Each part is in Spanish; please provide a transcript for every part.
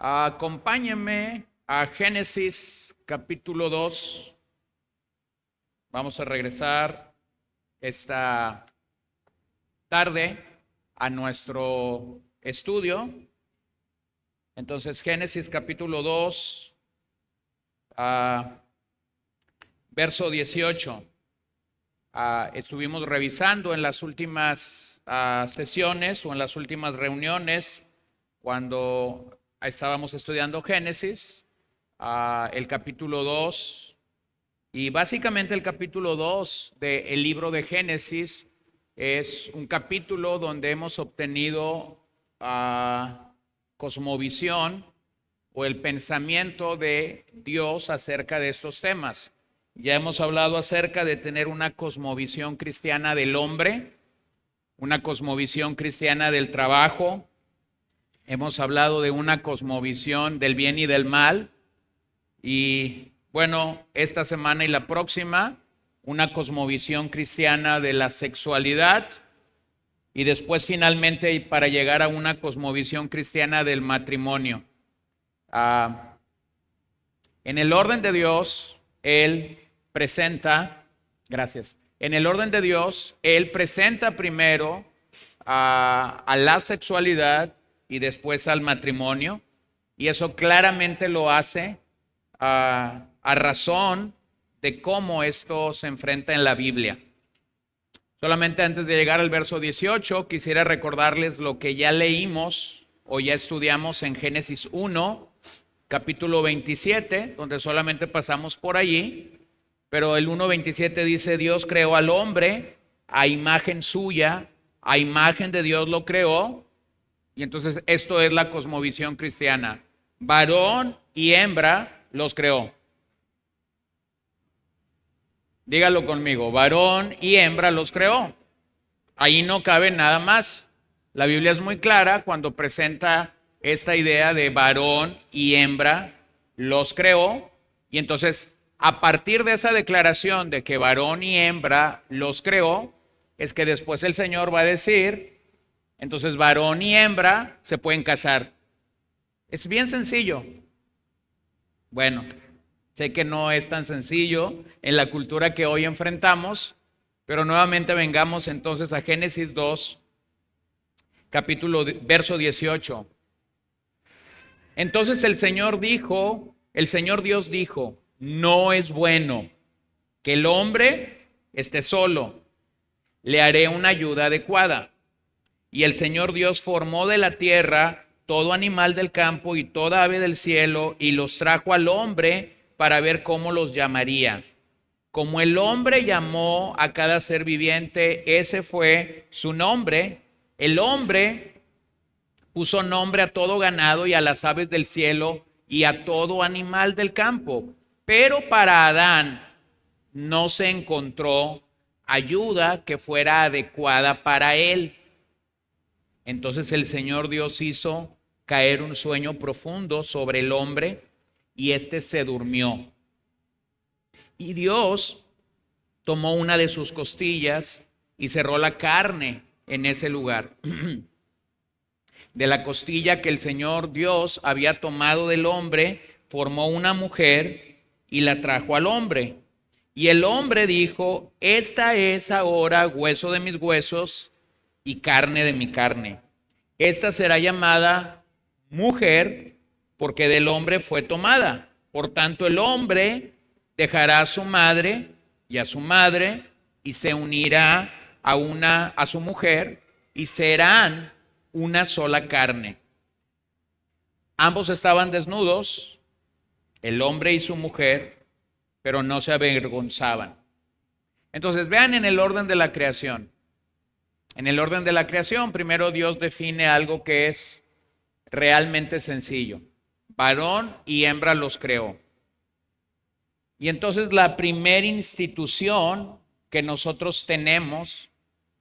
Acompáñenme a Génesis capítulo 2. Vamos a regresar esta tarde a nuestro estudio. Entonces, Génesis capítulo 2, verso 18. Estuvimos revisando en las últimas sesiones o en las últimas reuniones cuando estábamos estudiando Génesis, el capítulo 2, y básicamente el capítulo 2 del libro de Génesis es un capítulo donde hemos obtenido cosmovisión o el pensamiento de Dios acerca de estos temas. Ya hemos hablado acerca de tener una cosmovisión cristiana del hombre, una cosmovisión cristiana del trabajo. Hemos hablado de una cosmovisión del bien y del mal. Y bueno, esta semana y la próxima, una cosmovisión cristiana de la sexualidad. Y después finalmente para llegar a una cosmovisión cristiana del matrimonio. En el orden de Dios, Él presenta, gracias, en el orden de Dios, Él presenta primero a la sexualidad y después al matrimonio, y eso claramente lo hace a razón de cómo esto se enfrenta en la Biblia. Solamente antes de llegar al verso 18, quisiera recordarles lo que ya leímos o ya estudiamos en Génesis 1, capítulo 27, donde solamente pasamos por allí, pero el 1:27 dice: Dios creó al hombre a imagen suya, a imagen de Dios lo creó. Y entonces esto es la cosmovisión cristiana. Varón y hembra los creó. Dígalo conmigo, varón y hembra los creó. Ahí no cabe nada más. La Biblia es muy clara cuando presenta esta idea de varón y hembra los creó. Y entonces, a partir de esa declaración de que varón y hembra los creó, es que después el Señor va a decir: entonces varón y hembra se pueden casar. Es bien sencillo. Bueno, sé que no es tan sencillo en la cultura que hoy enfrentamos, pero nuevamente vengamos entonces a Génesis 2, verso 18. Entonces el Señor Dios dijo: no es bueno que el hombre esté solo, le haré una ayuda adecuada. Y el Señor Dios formó de la tierra todo animal del campo y toda ave del cielo, y los trajo al hombre para ver cómo los llamaría. Como el hombre llamó a cada ser viviente, ese fue su nombre. El hombre puso nombre a todo ganado y a las aves del cielo y a todo animal del campo. Pero para Adán no se encontró ayuda que fuera adecuada para él. Entonces el Señor Dios hizo caer un sueño profundo sobre el hombre y éste se durmió. Y Dios tomó una de sus costillas y cerró la carne en ese lugar. De la costilla que el Señor Dios había tomado del hombre, formó una mujer y la trajo al hombre. Y el hombre dijo: esta es ahora hueso de mis huesos y carne de mi carne. Esta será llamada mujer porque del hombre fue tomada. Por tanto, el hombre dejará a su madre y a su madre y se unirá a su mujer y serán una sola carne. Ambos estaban desnudos, el hombre y su mujer, pero no se avergonzaban. Entonces, vean en el orden de la creación. En el orden de la creación, primero Dios define algo que es realmente sencillo. Varón y hembra los creó. Y entonces la primera institución que nosotros tenemos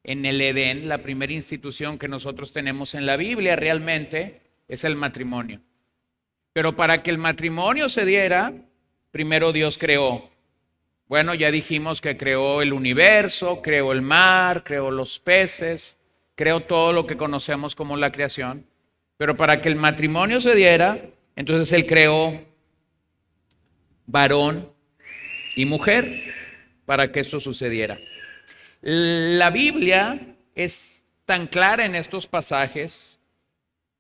en el Edén, la primera institución que nosotros tenemos en la Biblia realmente es el matrimonio. Pero para que el matrimonio se diera, primero Dios creó. Bueno, ya dijimos que creó el universo, creó el mar, creó los peces, creó todo lo que conocemos como la creación. Pero para que el matrimonio se diera, Entonces Él creó varón y mujer para que esto sucediera. La Biblia es tan clara en estos pasajes,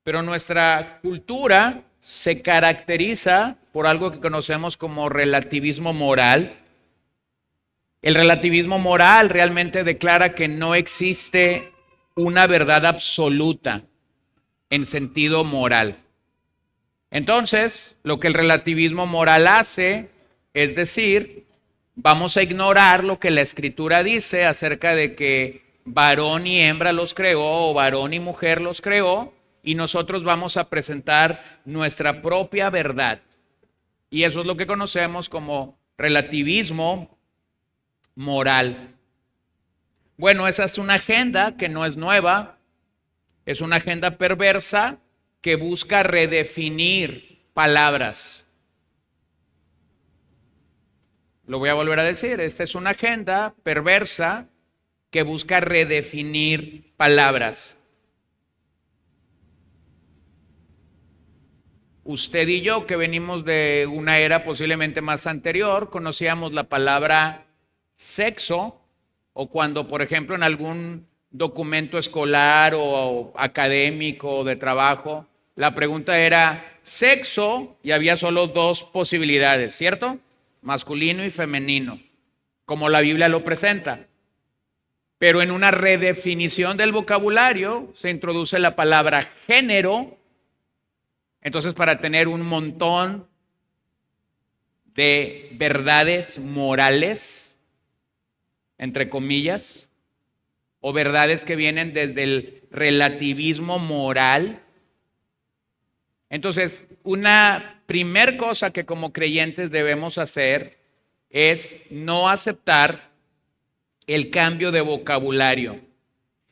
pero nuestra cultura se caracteriza por algo que conocemos como relativismo moral. El relativismo moral realmente declara que no existe una verdad absoluta en sentido moral. Entonces, lo que el relativismo moral hace es decir, vamos a ignorar lo que la Escritura dice acerca de que varón y hembra los creó o varón y mujer los creó, y nosotros vamos a presentar nuestra propia verdad. Y eso es lo que conocemos como relativismo moral. Bueno, esa es una agenda que no es nueva, es una agenda perversa que busca redefinir palabras. Lo voy a volver a decir, esta es una agenda perversa que busca redefinir palabras. Usted y yo, que venimos de una era posiblemente más anterior, conocíamos la palabra sexo, o cuando, por ejemplo, en algún documento escolar o académico o de trabajo, la pregunta era sexo y había solo dos posibilidades, ¿cierto? Masculino y femenino, como la Biblia lo presenta. Pero en una redefinición del vocabulario se introduce la palabra género. Entonces, para tener un montón de verdades morales, entre comillas, o verdades que vienen desde el relativismo moral. Entonces, una primer cosa que como creyentes debemos hacer es no aceptar el cambio de vocabulario.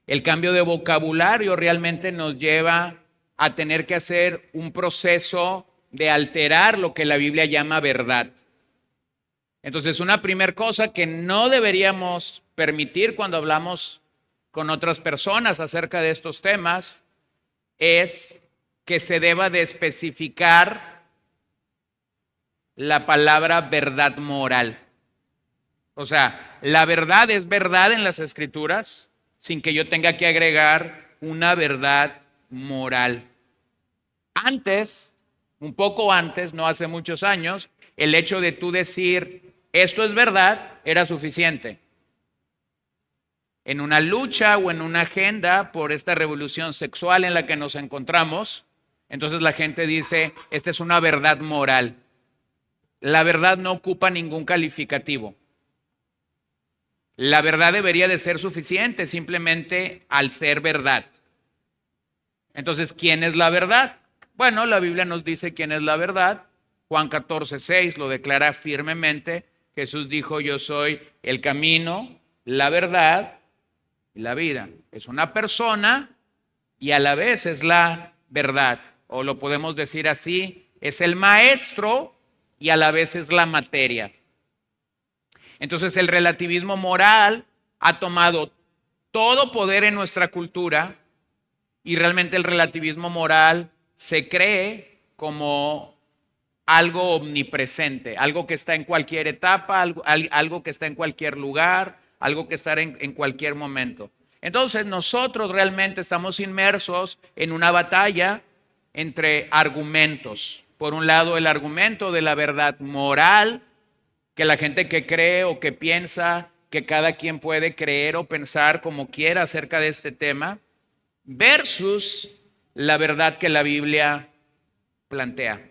El cambio de vocabulario realmente nos lleva a tener que hacer un proceso de alterar lo que la Biblia llama verdad. Entonces, una primera cosa que no deberíamos permitir cuando hablamos con otras personas acerca de estos temas es que se deba de especificar la palabra verdad moral. O sea, la verdad es verdad en las Escrituras sin que yo tenga que agregar una verdad moral. Antes, un poco antes, no hace muchos años, el hecho de tú decir esto es verdad era suficiente. En una lucha o en una agenda por esta revolución sexual en la que nos encontramos, entonces la gente dice, esta es una verdad moral. La verdad no ocupa ningún calificativo. La verdad debería de ser suficiente simplemente al ser verdad. Entonces, ¿quién es la verdad? Bueno, la Biblia nos dice quién es la verdad. Juan 14:6 lo declara firmemente. Jesús dijo, yo soy el camino, la verdad y la vida. Es una persona y a la vez es la verdad. O lo podemos decir así, es el maestro y a la vez es la materia. Entonces el relativismo moral ha tomado todo poder en nuestra cultura y realmente el relativismo moral se cree como algo omnipresente, algo que está en cualquier etapa, algo que está en cualquier lugar, algo que está en cualquier momento. Entonces nosotros realmente estamos inmersos en una batalla entre argumentos. Por un lado, el argumento de la verdad moral, que la gente que cree o que piensa que cada quien puede creer o pensar como quiera acerca de este tema, versus la verdad que la Biblia plantea.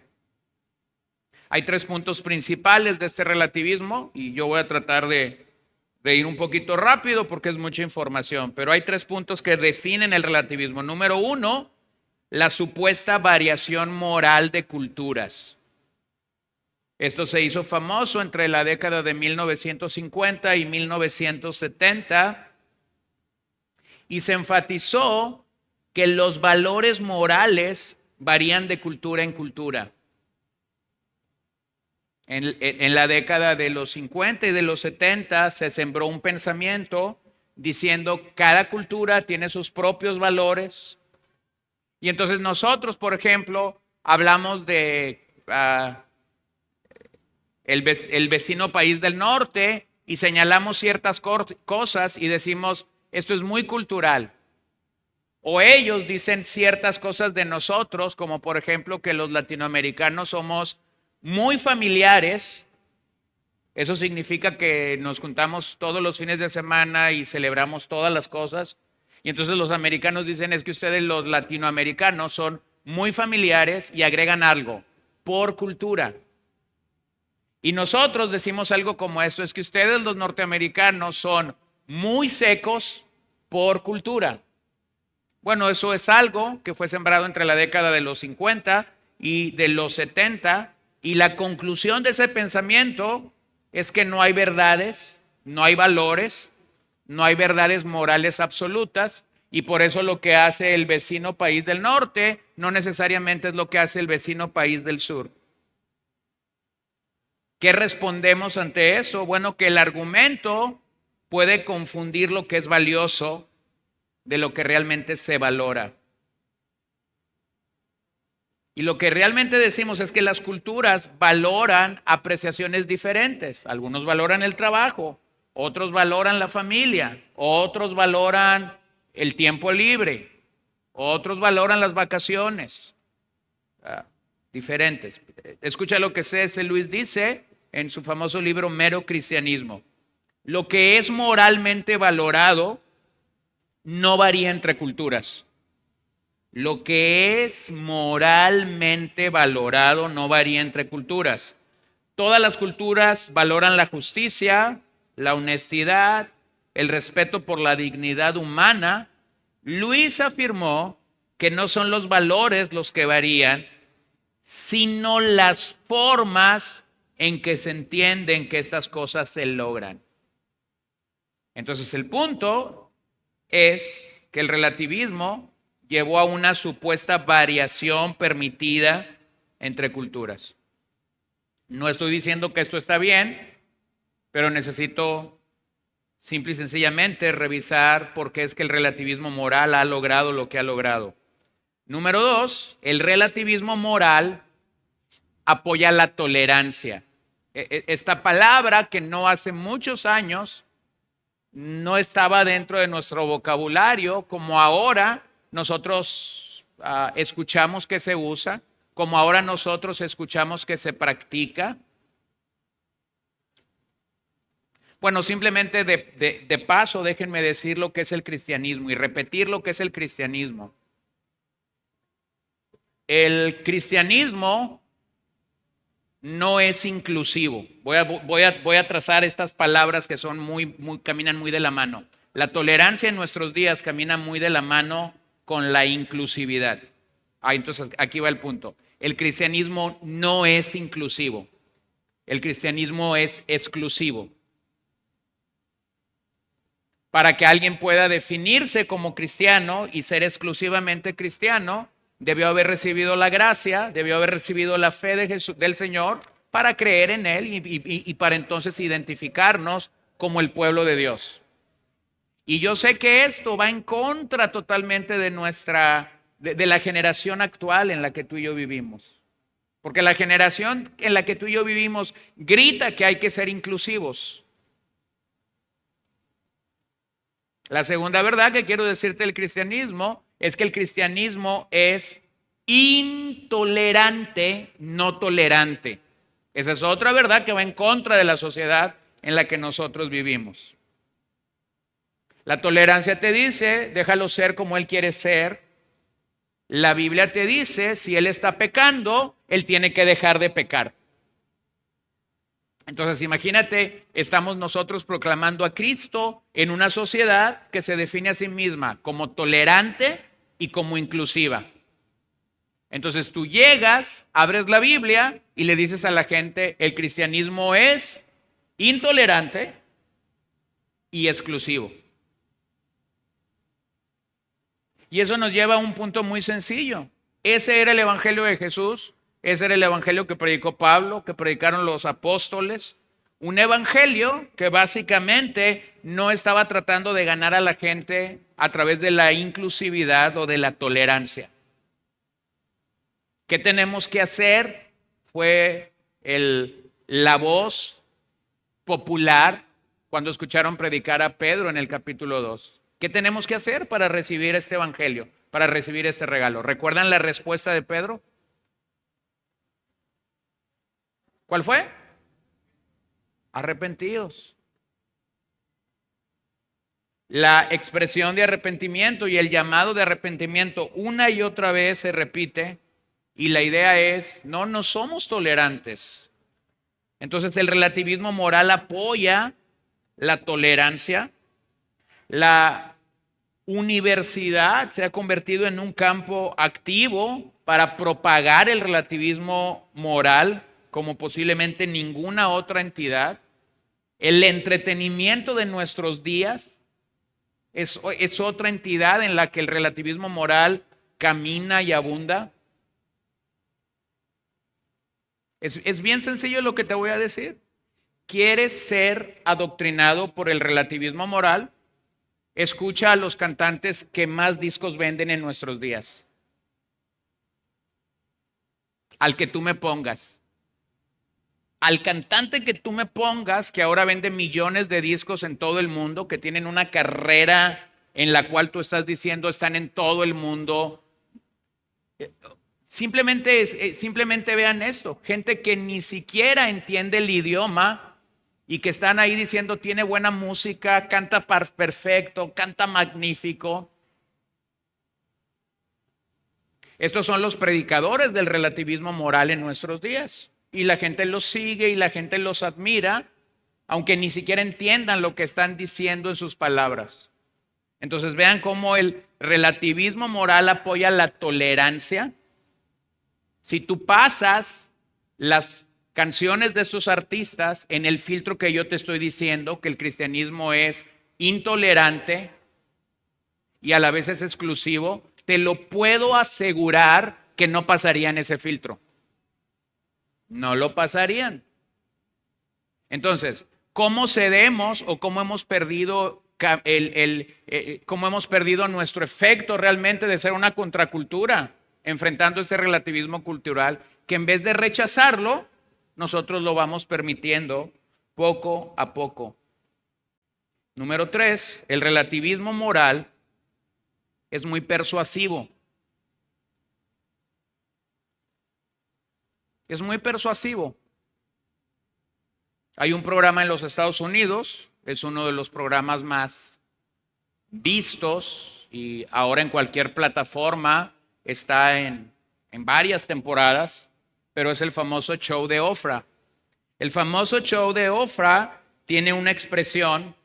Hay tres puntos principales de este relativismo y yo voy a tratar de ir un poquito rápido porque es mucha información, pero hay tres puntos que definen el relativismo. Número uno, la supuesta variación moral de culturas. Esto se hizo famoso entre la década de 1950 y 1970 y se enfatizó que los valores morales varían de cultura en cultura. En la década de los 50 y de los 70 se sembró un pensamiento diciendo cada cultura tiene sus propios valores. Y entonces nosotros, por ejemplo, hablamos de el vecino país del norte y señalamos ciertas cosas y decimos, esto es muy cultural. O ellos dicen ciertas cosas de nosotros, como por ejemplo que los latinoamericanos somos muy familiares. Eso significa que nos juntamos todos los fines de semana y celebramos todas las cosas. Y entonces los americanos dicen, es que ustedes los latinoamericanos son muy familiares y agregan algo, por cultura. Y nosotros decimos algo como esto, es que ustedes los norteamericanos son muy secos por cultura. Bueno, eso es algo que fue sembrado entre la década de los 50 y de los 70, y la conclusión de ese pensamiento es que no hay verdades, no hay valores, no hay verdades morales absolutas, y por eso lo que hace el vecino país del norte no necesariamente es lo que hace el vecino país del sur. ¿Qué respondemos ante eso? Bueno, que el argumento puede confundir lo que es valioso de lo que realmente se valora. Y lo que realmente decimos es que las culturas valoran apreciaciones diferentes. Algunos valoran el trabajo, otros valoran la familia, otros valoran el tiempo libre, otros valoran las vacaciones. Diferentes. Escucha lo que C.S. Lewis dice en su famoso libro Mero Cristianismo. Lo que es moralmente valorado no varía entre culturas. Lo que es moralmente valorado no varía entre culturas. Todas las culturas valoran la justicia, la honestidad, el respeto por la dignidad humana. Luis afirmó que no son los valores los que varían, sino las formas en que se entienden que estas cosas se logran. Entonces el punto es que el relativismo llevó a una supuesta variación permitida entre culturas. No estoy diciendo que esto está bien, pero necesito simple y sencillamente revisar por qué es que el relativismo moral ha logrado lo que ha logrado. Número 2, el relativismo moral apoya la tolerancia. Esta palabra que no hace muchos años no estaba dentro de nuestro vocabulario, como ahora nosotros escuchamos que se usa, como ahora nosotros escuchamos que se practica. Bueno, simplemente de paso déjenme decir lo que es el cristianismo y repetir lo que es el cristianismo. El cristianismo no es inclusivo. Voy a trazar estas palabras que son caminan muy de la mano. La tolerancia en nuestros días camina muy de la mano con la inclusividad. Entonces aquí va el punto. El cristianismo no es inclusivo. El cristianismo es exclusivo. Para que alguien pueda definirse como cristiano y ser exclusivamente cristiano, debió haber recibido la gracia, debió haber recibido la fe de Jesús, del Señor, para creer en Él y para entonces identificarnos como el pueblo de Dios. Y yo sé que esto va en contra totalmente de la generación actual en la que tú y yo vivimos. Porque la generación en la que tú y yo vivimos grita que hay que ser inclusivos. La segunda verdad que quiero decirte del cristianismo es que el cristianismo es intolerante, no tolerante. Esa es otra verdad que va en contra de la sociedad en la que nosotros vivimos. La tolerancia te dice, déjalo ser como él quiere ser. La Biblia te dice, si él está pecando, él tiene que dejar de pecar. Entonces, imagínate, estamos nosotros proclamando a Cristo en una sociedad que se define a sí misma como tolerante y como inclusiva. Entonces tú llegas, abres la Biblia y le dices a la gente, el cristianismo es intolerante y exclusivo. Y eso nos lleva a un punto muy sencillo. Ese era el evangelio de Jesús. Ese era el evangelio que predicó Pablo, que predicaron los apóstoles. Un evangelio que básicamente no estaba tratando de ganar a la gente a través de la inclusividad o de la tolerancia. ¿Qué tenemos que hacer? Fue la voz popular cuando escucharon predicar a Pedro en el capítulo 2. ¿Qué tenemos que hacer para recibir este evangelio, para recibir este regalo? ¿Recuerdan la respuesta de Pedro? ¿Cuál fue? Arrepentidos. La expresión de arrepentimiento y el llamado de arrepentimiento una y otra vez se repite y la idea es, no somos tolerantes. Entonces el relativismo moral apoya la tolerancia. La universidad se ha convertido en un campo activo para propagar el relativismo moral como posiblemente ninguna otra entidad. El entretenimiento de nuestros días es otra entidad en la que el relativismo moral camina y abunda. Es bien sencillo lo que te voy a decir. ¿Quieres ser adoctrinado por el relativismo moral? Escucha a los cantantes que más discos venden en nuestros días. Al que tú me pongas. Al cantante que tú me pongas, que ahora vende millones de discos en todo el mundo, que tienen una carrera en la cual tú estás diciendo están en todo el mundo. Simplemente vean esto, gente que ni siquiera entiende el idioma y que están ahí diciendo tiene buena música, canta perfecto, canta magnífico. Estos son los predicadores del relativismo moral en nuestros días. Y la gente los sigue y la gente los admira, aunque ni siquiera entiendan lo que están diciendo en sus palabras. Entonces vean cómo el relativismo moral apoya la tolerancia. Si tú pasas las canciones de estos artistas en el filtro que yo te estoy diciendo, que el cristianismo es intolerante y a la vez es exclusivo, te lo puedo asegurar que no pasarían ese filtro. No lo pasarían. Entonces, ¿cómo cedemos o cómo hemos perdido cómo hemos perdido nuestro efecto realmente de ser una contracultura enfrentando este relativismo cultural, que en vez de rechazarlo, nosotros lo vamos permitiendo poco a poco? Número 3, el relativismo moral es muy persuasivo. Es muy persuasivo. Hay un programa en los Estados Unidos, es uno de los programas más vistos y ahora en cualquier plataforma está en varias temporadas, pero es el famoso show de Oprah. El famoso show de Oprah tiene una expresión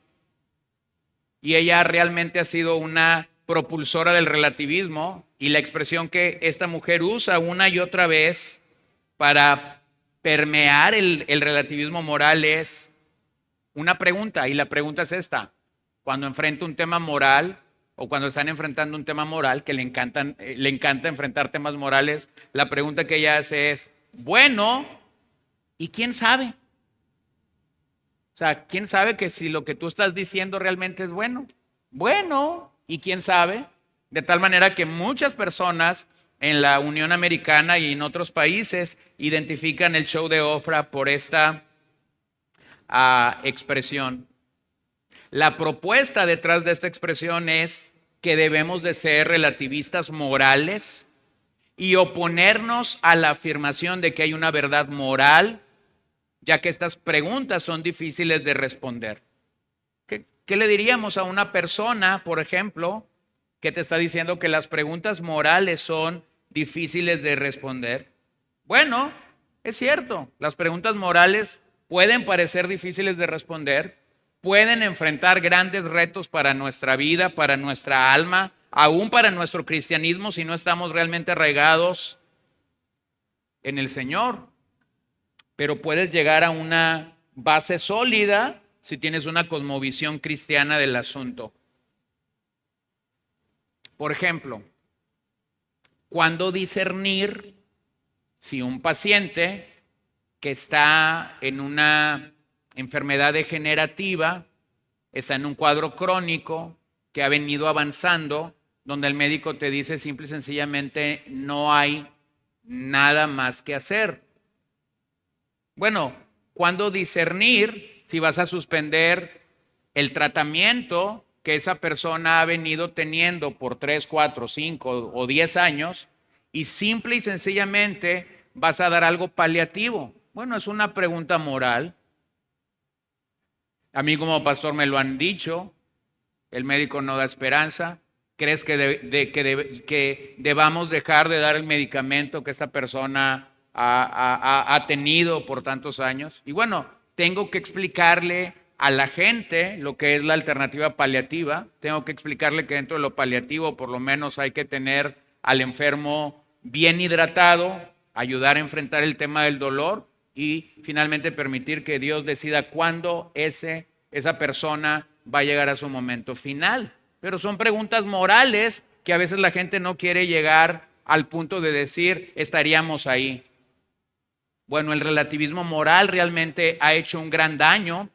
y ella realmente ha sido una propulsora del relativismo, y la expresión que esta mujer usa una y otra vez para permear el relativismo moral es una pregunta, y la pregunta es esta: cuando enfrenta un tema moral o cuando están enfrentando un tema moral, que le encanta enfrentar temas morales, la pregunta que ella hace es, bueno, ¿y quién sabe? O sea, ¿quién sabe que si lo que tú estás diciendo realmente es bueno? Bueno, ¿y quién sabe? De tal manera que muchas personas en la Unión Americana y en otros países identifican el show de Oprah por esta expresión. La propuesta detrás de esta expresión es que debemos de ser relativistas morales y oponernos a la afirmación de que hay una verdad moral, ya que estas preguntas son difíciles de responder. ¿Qué le diríamos a una persona, por ejemplo, que te está diciendo que las preguntas morales son difíciles de responder? Bueno, es cierto, las preguntas morales pueden parecer difíciles de responder, pueden enfrentar grandes retos para nuestra vida, para nuestra alma, aún para nuestro cristianismo si no estamos realmente arraigados en el Señor. Pero puedes llegar a una base sólida si tienes una cosmovisión cristiana del asunto. Por ejemplo, ¿cuándo discernir si un paciente que está en una enfermedad degenerativa, está en un cuadro crónico que ha venido avanzando, donde el médico te dice simple y sencillamente no hay nada más que hacer. Bueno, ¿cuándo discernir si vas a suspender el tratamiento que esa persona ha venido teniendo por 3, 4, 5 o 10 años y simple y sencillamente vas a dar algo paliativo? Bueno, es una pregunta moral. A mí como pastor me lo han dicho, el médico no da esperanza. ¿Crees que debamos dejar de dar el medicamento que esta persona ha tenido por tantos años? Y bueno, tengo que explicarle a la gente lo que es la alternativa paliativa. Tengo que explicarle que dentro de lo paliativo por lo menos hay que tener al enfermo bien hidratado, ayudar a enfrentar el tema del dolor y finalmente permitir que Dios decida cuándo esa persona va a llegar a su momento final. Pero son preguntas morales que a veces la gente no quiere llegar al punto de decir, estaríamos ahí. Bueno, el relativismo moral realmente ha hecho un gran daño,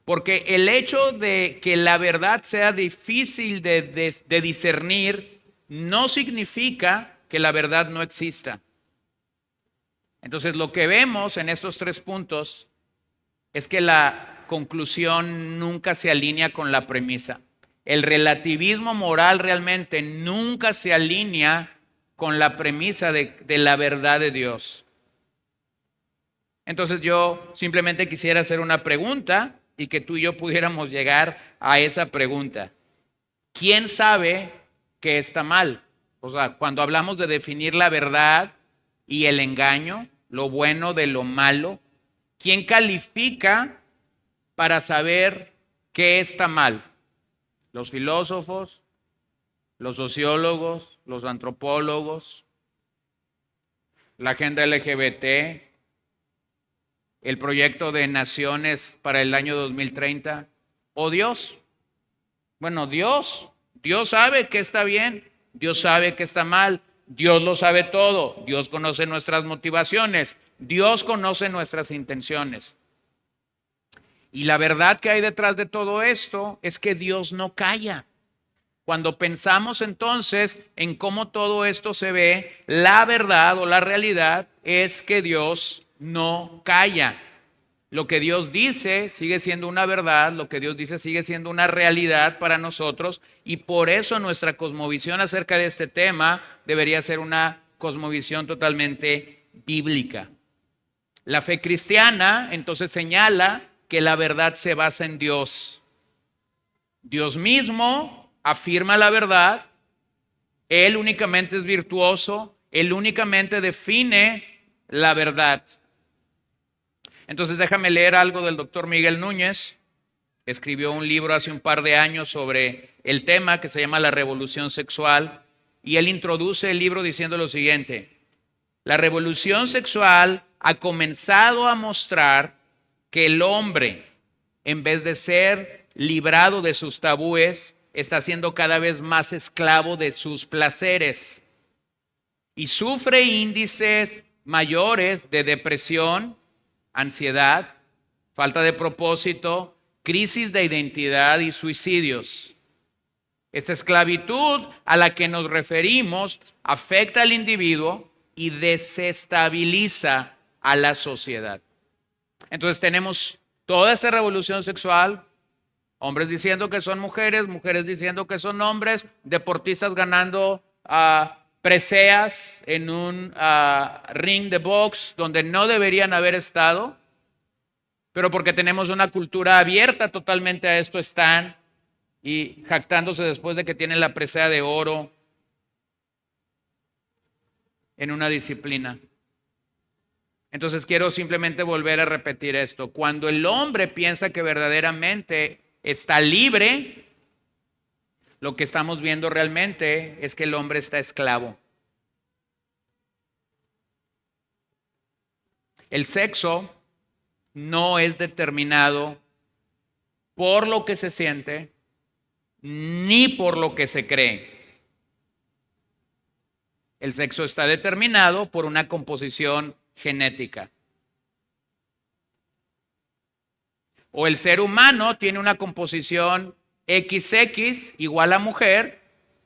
porque el hecho de que la verdad sea difícil de discernir no significa que la verdad no exista. Entonces, lo que vemos en estos 3 puntos es que la conclusión nunca se alinea con la premisa. El relativismo moral realmente nunca se alinea con la premisa de la verdad de Dios. Entonces yo simplemente quisiera hacer una pregunta y que tú y yo pudiéramos llegar a esa pregunta. ¿Quién sabe que está mal? O sea, cuando hablamos de definir la verdad y el engaño, lo bueno de lo malo, ¿quién califica para saber qué está mal? ¿Los filósofos, los sociólogos, los antropólogos, la agenda LGBT, el proyecto de naciones para el año 2030 o Dios? Bueno, Dios sabe que está bien, Dios sabe que está mal, Dios lo sabe todo, Dios conoce nuestras motivaciones, Dios conoce nuestras intenciones. Y la verdad que hay detrás de todo esto es que Dios no calla. Cuando pensamos entonces en cómo todo esto se ve, la verdad o la realidad es que Dios no calla. Lo que Dios dice sigue siendo una verdad, lo que Dios dice sigue siendo una realidad para nosotros y por eso nuestra cosmovisión acerca de este tema debería ser una cosmovisión totalmente bíblica. La fe cristiana entonces señala que la verdad se basa en Dios. Dios mismo afirma la verdad, Él únicamente es virtuoso, Él únicamente define la verdad. Entonces déjame leer algo del doctor Miguel Núñez. Escribió un libro hace un par de años sobre el tema que se llama La Revolución Sexual y él introduce el libro diciendo lo siguiente: la revolución sexual ha comenzado a mostrar que el hombre, en vez de ser librado de sus tabúes, está siendo cada vez más esclavo de sus placeres y sufre índices mayores de depresión, ansiedad, falta de propósito, crisis de identidad y suicidios. Esta esclavitud a la que nos referimos afecta al individuo y desestabiliza a la sociedad. Entonces tenemos toda esa revolución sexual, hombres diciendo que son mujeres, mujeres diciendo que son hombres, deportistas ganando preseas en un ring de box donde no deberían haber estado, pero porque tenemos una cultura abierta totalmente a esto están y jactándose después de que tienen la presea de oro en una disciplina. Entonces quiero simplemente volver a repetir esto. Cuando el hombre piensa que verdaderamente está libre, lo que estamos viendo realmente es que el hombre está esclavo. El sexo no es determinado por lo que se siente ni por lo que se cree. El sexo está determinado por una composición genética. O el ser humano tiene una composición XX igual a mujer,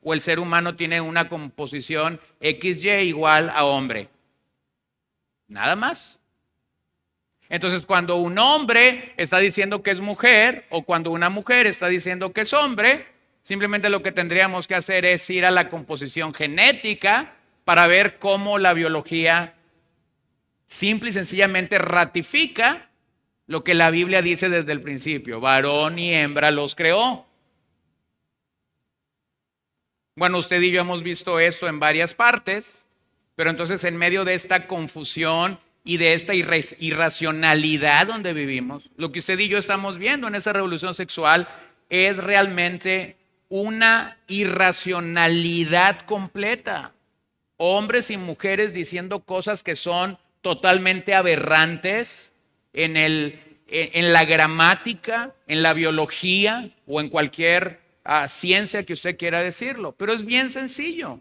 o el ser humano tiene una composición XY igual a hombre. Nada más. Entonces, cuando un hombre está diciendo que es mujer o cuando una mujer está diciendo que es hombre, simplemente lo que tendríamos que hacer es ir a la composición genética para ver cómo la biología simple y sencillamente ratifica lo que la Biblia dice desde el principio. Varón y hembra los creó. Bueno, usted y yo hemos visto esto en varias partes, pero entonces en medio de esta confusión y de esta irracionalidad donde vivimos, lo que usted y yo estamos viendo en esa revolución sexual es realmente una irracionalidad completa. Hombres y mujeres diciendo cosas que son totalmente aberrantes en la gramática, en la biología o en cualquier ciencia que usted quiera decirlo. Pero es bien sencillo.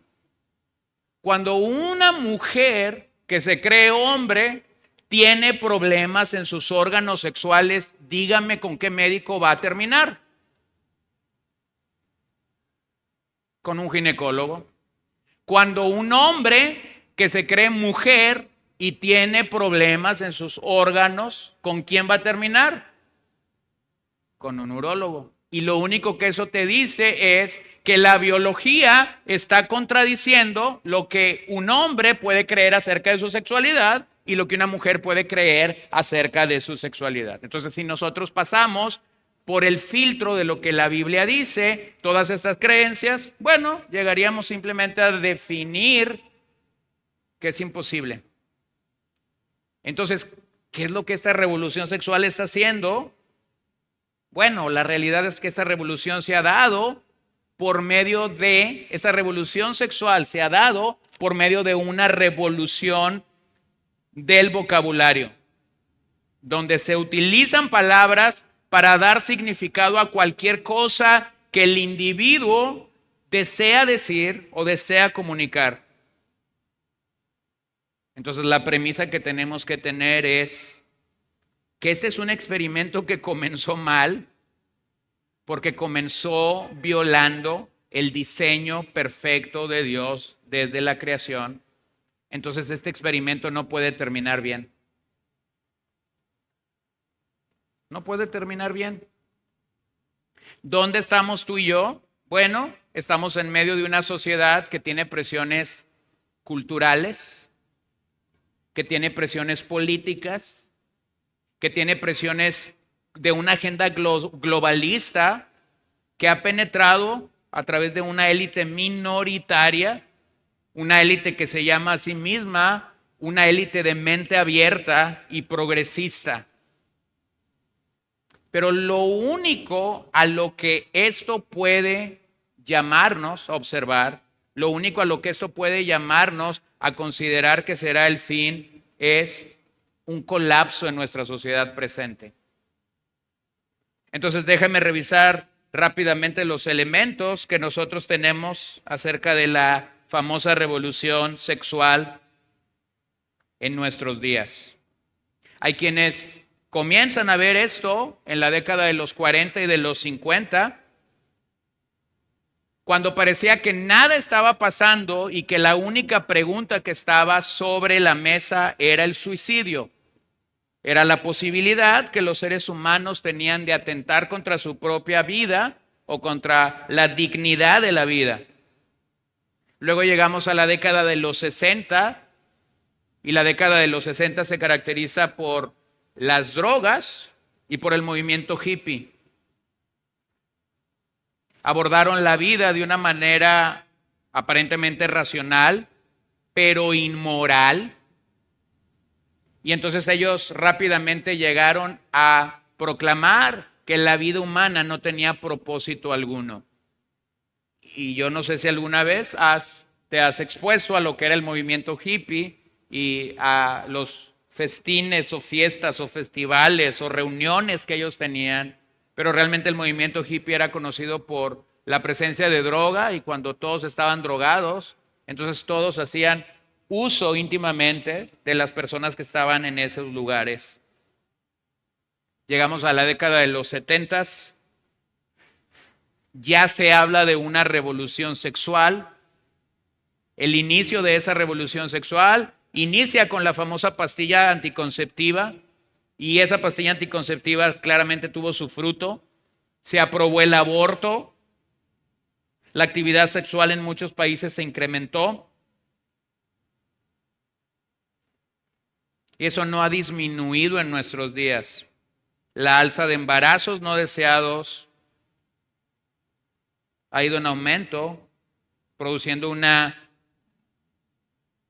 Cuando una mujer que se cree hombre tiene problemas en sus órganos sexuales, dígame con qué médico va a terminar. Con un ginecólogo. Cuando un hombre que se cree mujer y tiene problemas en sus órganos, ¿con quién va a terminar? Con un urólogo. Y lo único que eso te dice es que la biología está contradiciendo lo que un hombre puede creer acerca de su sexualidad y lo que una mujer puede creer acerca de su sexualidad. Entonces, si nosotros pasamos por el filtro de lo que la Biblia dice, todas estas creencias, bueno, llegaríamos simplemente a definir que es imposible. Entonces, ¿qué es lo que esta revolución sexual está haciendo? Bueno, la realidad es que esta revolución se ha dado por medio de, esta revolución sexual se ha dado por medio de una revolución del vocabulario, donde se utilizan palabras para dar significado a cualquier cosa que el individuo desea decir o desea comunicar. Entonces, la premisa que tenemos que tener es que este es un experimento que comenzó mal, porque comenzó violando el diseño perfecto de Dios desde la creación. Entonces, este experimento no puede terminar bien. No puede terminar bien. ¿Dónde estamos tú y yo? Bueno, estamos en medio de una sociedad que tiene presiones culturales, que tiene presiones políticas, que tiene presiones de una agenda globalista que ha penetrado a través de una élite minoritaria, una élite que se llama a sí misma una élite de mente abierta y progresista. Pero lo único a lo que esto puede llamarnos a observar, lo único a lo que esto puede llamarnos a considerar que será el fin, es un colapso en nuestra sociedad presente. Entonces déjame revisar rápidamente los elementos que nosotros tenemos acerca de la famosa revolución sexual en nuestros días. Hay quienes comienzan a ver esto en la década de los 40 y de los 50, cuando parecía que nada estaba pasando y que la única pregunta que estaba sobre la mesa era el suicidio. Era la posibilidad que los seres humanos tenían de atentar contra su propia vida o contra la dignidad de la vida. Luego llegamos a la década de los 60 y la década de los 60 se caracteriza por las drogas y por el movimiento hippie. Abordaron la vida de una manera aparentemente racional, pero inmoral. Y entonces ellos rápidamente llegaron a proclamar que la vida humana no tenía propósito alguno. Y yo no sé si alguna vez te has expuesto a lo que era el movimiento hippie y a los festines o fiestas o festivales o reuniones que ellos tenían, pero realmente el movimiento hippie era conocido por la presencia de droga y cuando todos estaban drogados, entonces todos hacían uso íntimamente de las personas que estaban en esos lugares. Llegamos a la década de los 70 ya se habla de una revolución sexual. El inicio de esa revolución sexual inicia con la famosa pastilla anticonceptiva, y esa pastilla anticonceptiva claramente tuvo su fruto. Se aprobó el aborto, la actividad sexual en muchos países se incrementó, y eso no ha disminuido en nuestros días. La alza de embarazos no deseados ha ido en aumento, produciendo una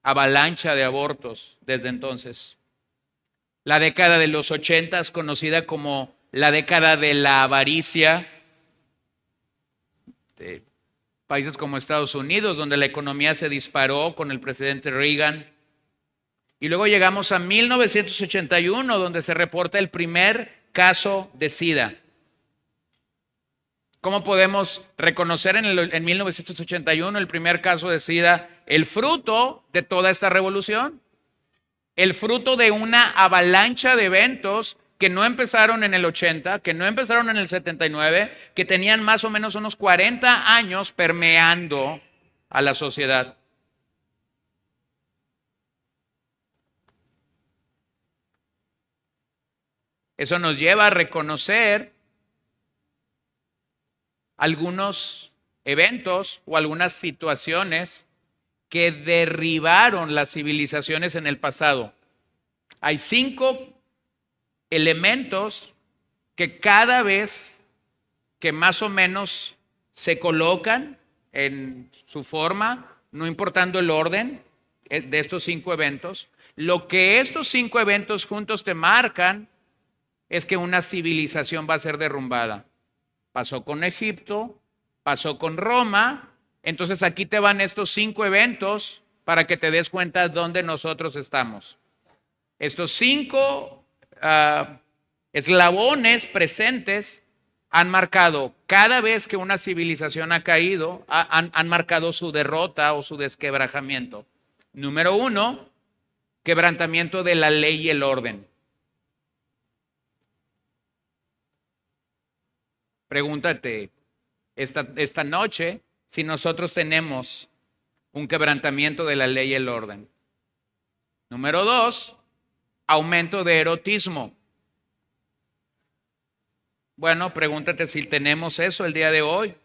avalancha de abortos desde entonces. La década de los 80, conocida como la década de la avaricia, de países como Estados Unidos, donde la economía se disparó con el presidente Reagan. Y luego llegamos a 1981, donde se reporta el primer caso de SIDA. ¿Cómo podemos reconocer en 1981 el primer caso de SIDA? El fruto de toda esta revolución. El fruto de una avalancha de eventos que no empezaron en el 80, que no empezaron en el 79, que tenían más o menos unos 40 años permeando a la sociedad. Eso nos lleva a reconocer algunos eventos o algunas situaciones que derribaron las civilizaciones en el pasado. Hay 5 elementos que cada vez que más o menos se colocan en su forma, no importando el orden de estos 5 eventos, lo que estos 5 eventos juntos te marcan es que una civilización va a ser derrumbada. Pasó con Egipto, pasó con Roma. Entonces aquí te van estos 5 eventos para que te des cuenta dónde nosotros estamos. Estos 5 eslabones presentes han marcado, cada vez que una civilización ha caído, han marcado su derrota o su desquebrajamiento. Número 1, quebrantamiento de la ley y el orden. Pregúntate esta noche si nosotros tenemos un quebrantamiento de la ley y el orden. Número 2, aumento de erotismo. Bueno, pregúntate si tenemos eso el día de hoy.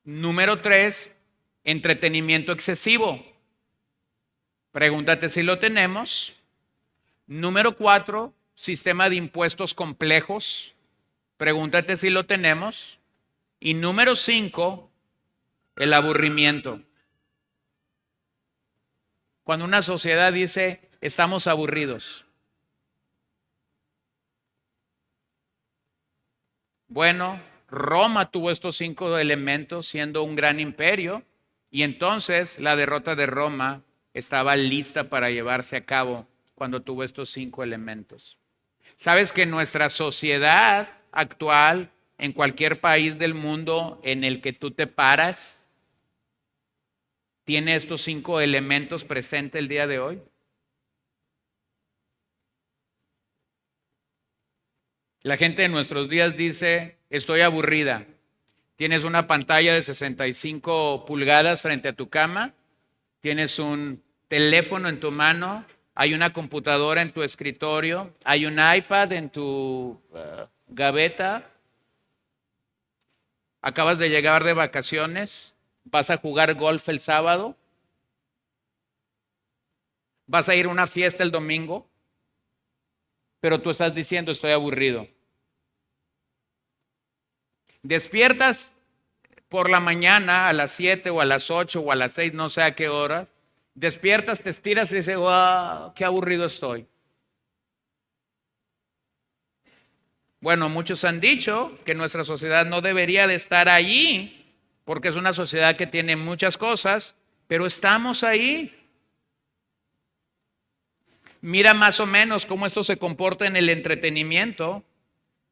Número 3, entretenimiento excesivo. Pregúntate si lo tenemos. Número 4, sistema de impuestos complejos. Pregúntate si lo tenemos. Y número 5, el aburrimiento. Cuando una sociedad dice, estamos aburridos. Bueno, Roma tuvo estos 5 elementos siendo un gran imperio, y entonces la derrota de Roma estaba lista para llevarse a cabo cuando tuvo estos 5 elementos. ¿Sabes que nuestra sociedad actual, en cualquier país del mundo en el que tú te paras, tiene estos 5 elementos presentes el día de hoy? La gente de nuestros días dice, estoy aburrida. Tienes una pantalla de 65 pulgadas frente a tu cama, tienes un teléfono en tu mano, hay una computadora en tu escritorio, hay un iPad en tu gaveta, acabas de llegar de vacaciones, vas a jugar golf el sábado, vas a ir a una fiesta el domingo, pero tú estás diciendo estoy aburrido. Despiertas por la mañana a las 7 o a las 8 o a las 6, no sé a qué horas, despiertas, te estiras y dices, wow, qué aburrido estoy. Bueno, muchos han dicho que nuestra sociedad no debería de estar allí, porque es una sociedad que tiene muchas cosas, pero estamos ahí. Mira más o menos cómo esto se comporta en el entretenimiento.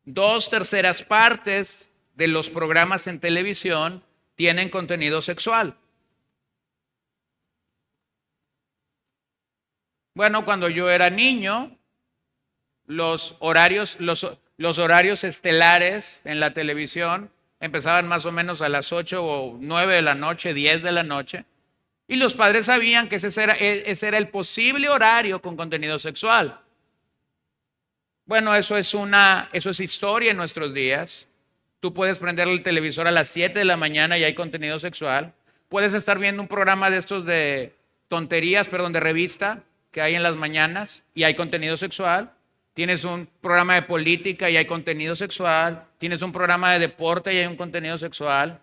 2/3 partes de los programas en televisión tienen contenido sexual. Bueno, cuando yo era niño, los horarios, Los horarios estelares en la televisión empezaban más o menos a las 8 o 9 de la noche, 10 de la noche. Y los padres sabían que ese era el posible horario con contenido sexual. Bueno, eso es historia en nuestros días. Tú puedes prender el televisor a las 7 de la mañana y hay contenido sexual. Puedes estar viendo un programa de estos de tonterías, de revista que hay en las mañanas y hay contenido sexual. Tienes un programa de política y hay contenido sexual. Tienes un programa de deporte y hay un contenido sexual.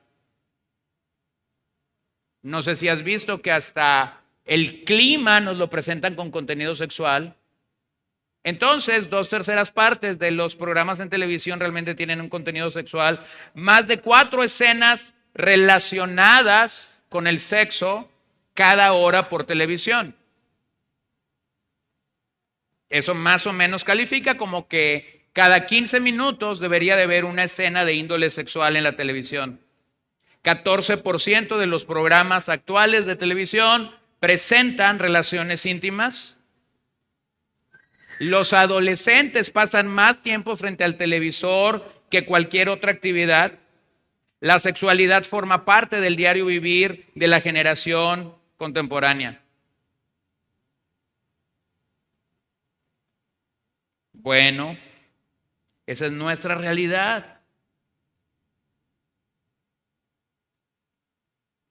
No sé si has visto que hasta el clima nos lo presentan con contenido sexual. Entonces, 2/3 partes de los programas en televisión realmente tienen un contenido sexual. Más de 4 escenas relacionadas con el sexo cada hora por televisión. Eso más o menos califica como que cada 15 minutos debería de haber una escena de índole sexual en la televisión. 14% de los programas actuales de televisión presentan relaciones íntimas. Los adolescentes pasan más tiempo frente al televisor que cualquier otra actividad. La sexualidad forma parte del diario vivir de la generación contemporánea. Bueno, esa es nuestra realidad.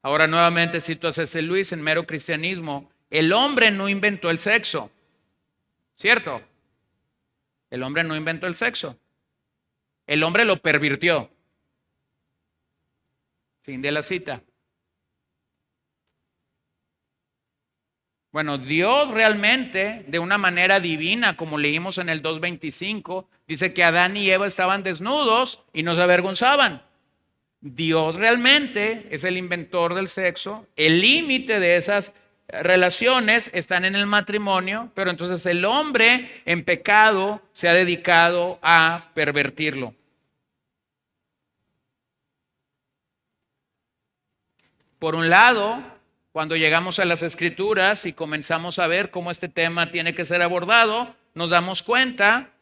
Ahora nuevamente cito a C.S. Lewis en Mero Cristianismo. El hombre no inventó el sexo, ¿cierto? El hombre no inventó el sexo. El hombre lo pervirtió. Fin de la cita. Bueno, Dios realmente, de una manera divina, como leímos en el 2:25, dice que Adán y Eva estaban desnudos y no se avergonzaban. Dios realmente es el inventor del sexo. El límite de esas relaciones están en el matrimonio, pero entonces el hombre en pecado se ha dedicado a pervertirlo. Por un lado, cuando llegamos a las Escrituras y comenzamos a ver cómo este tema tiene que ser abordado, nos damos cuenta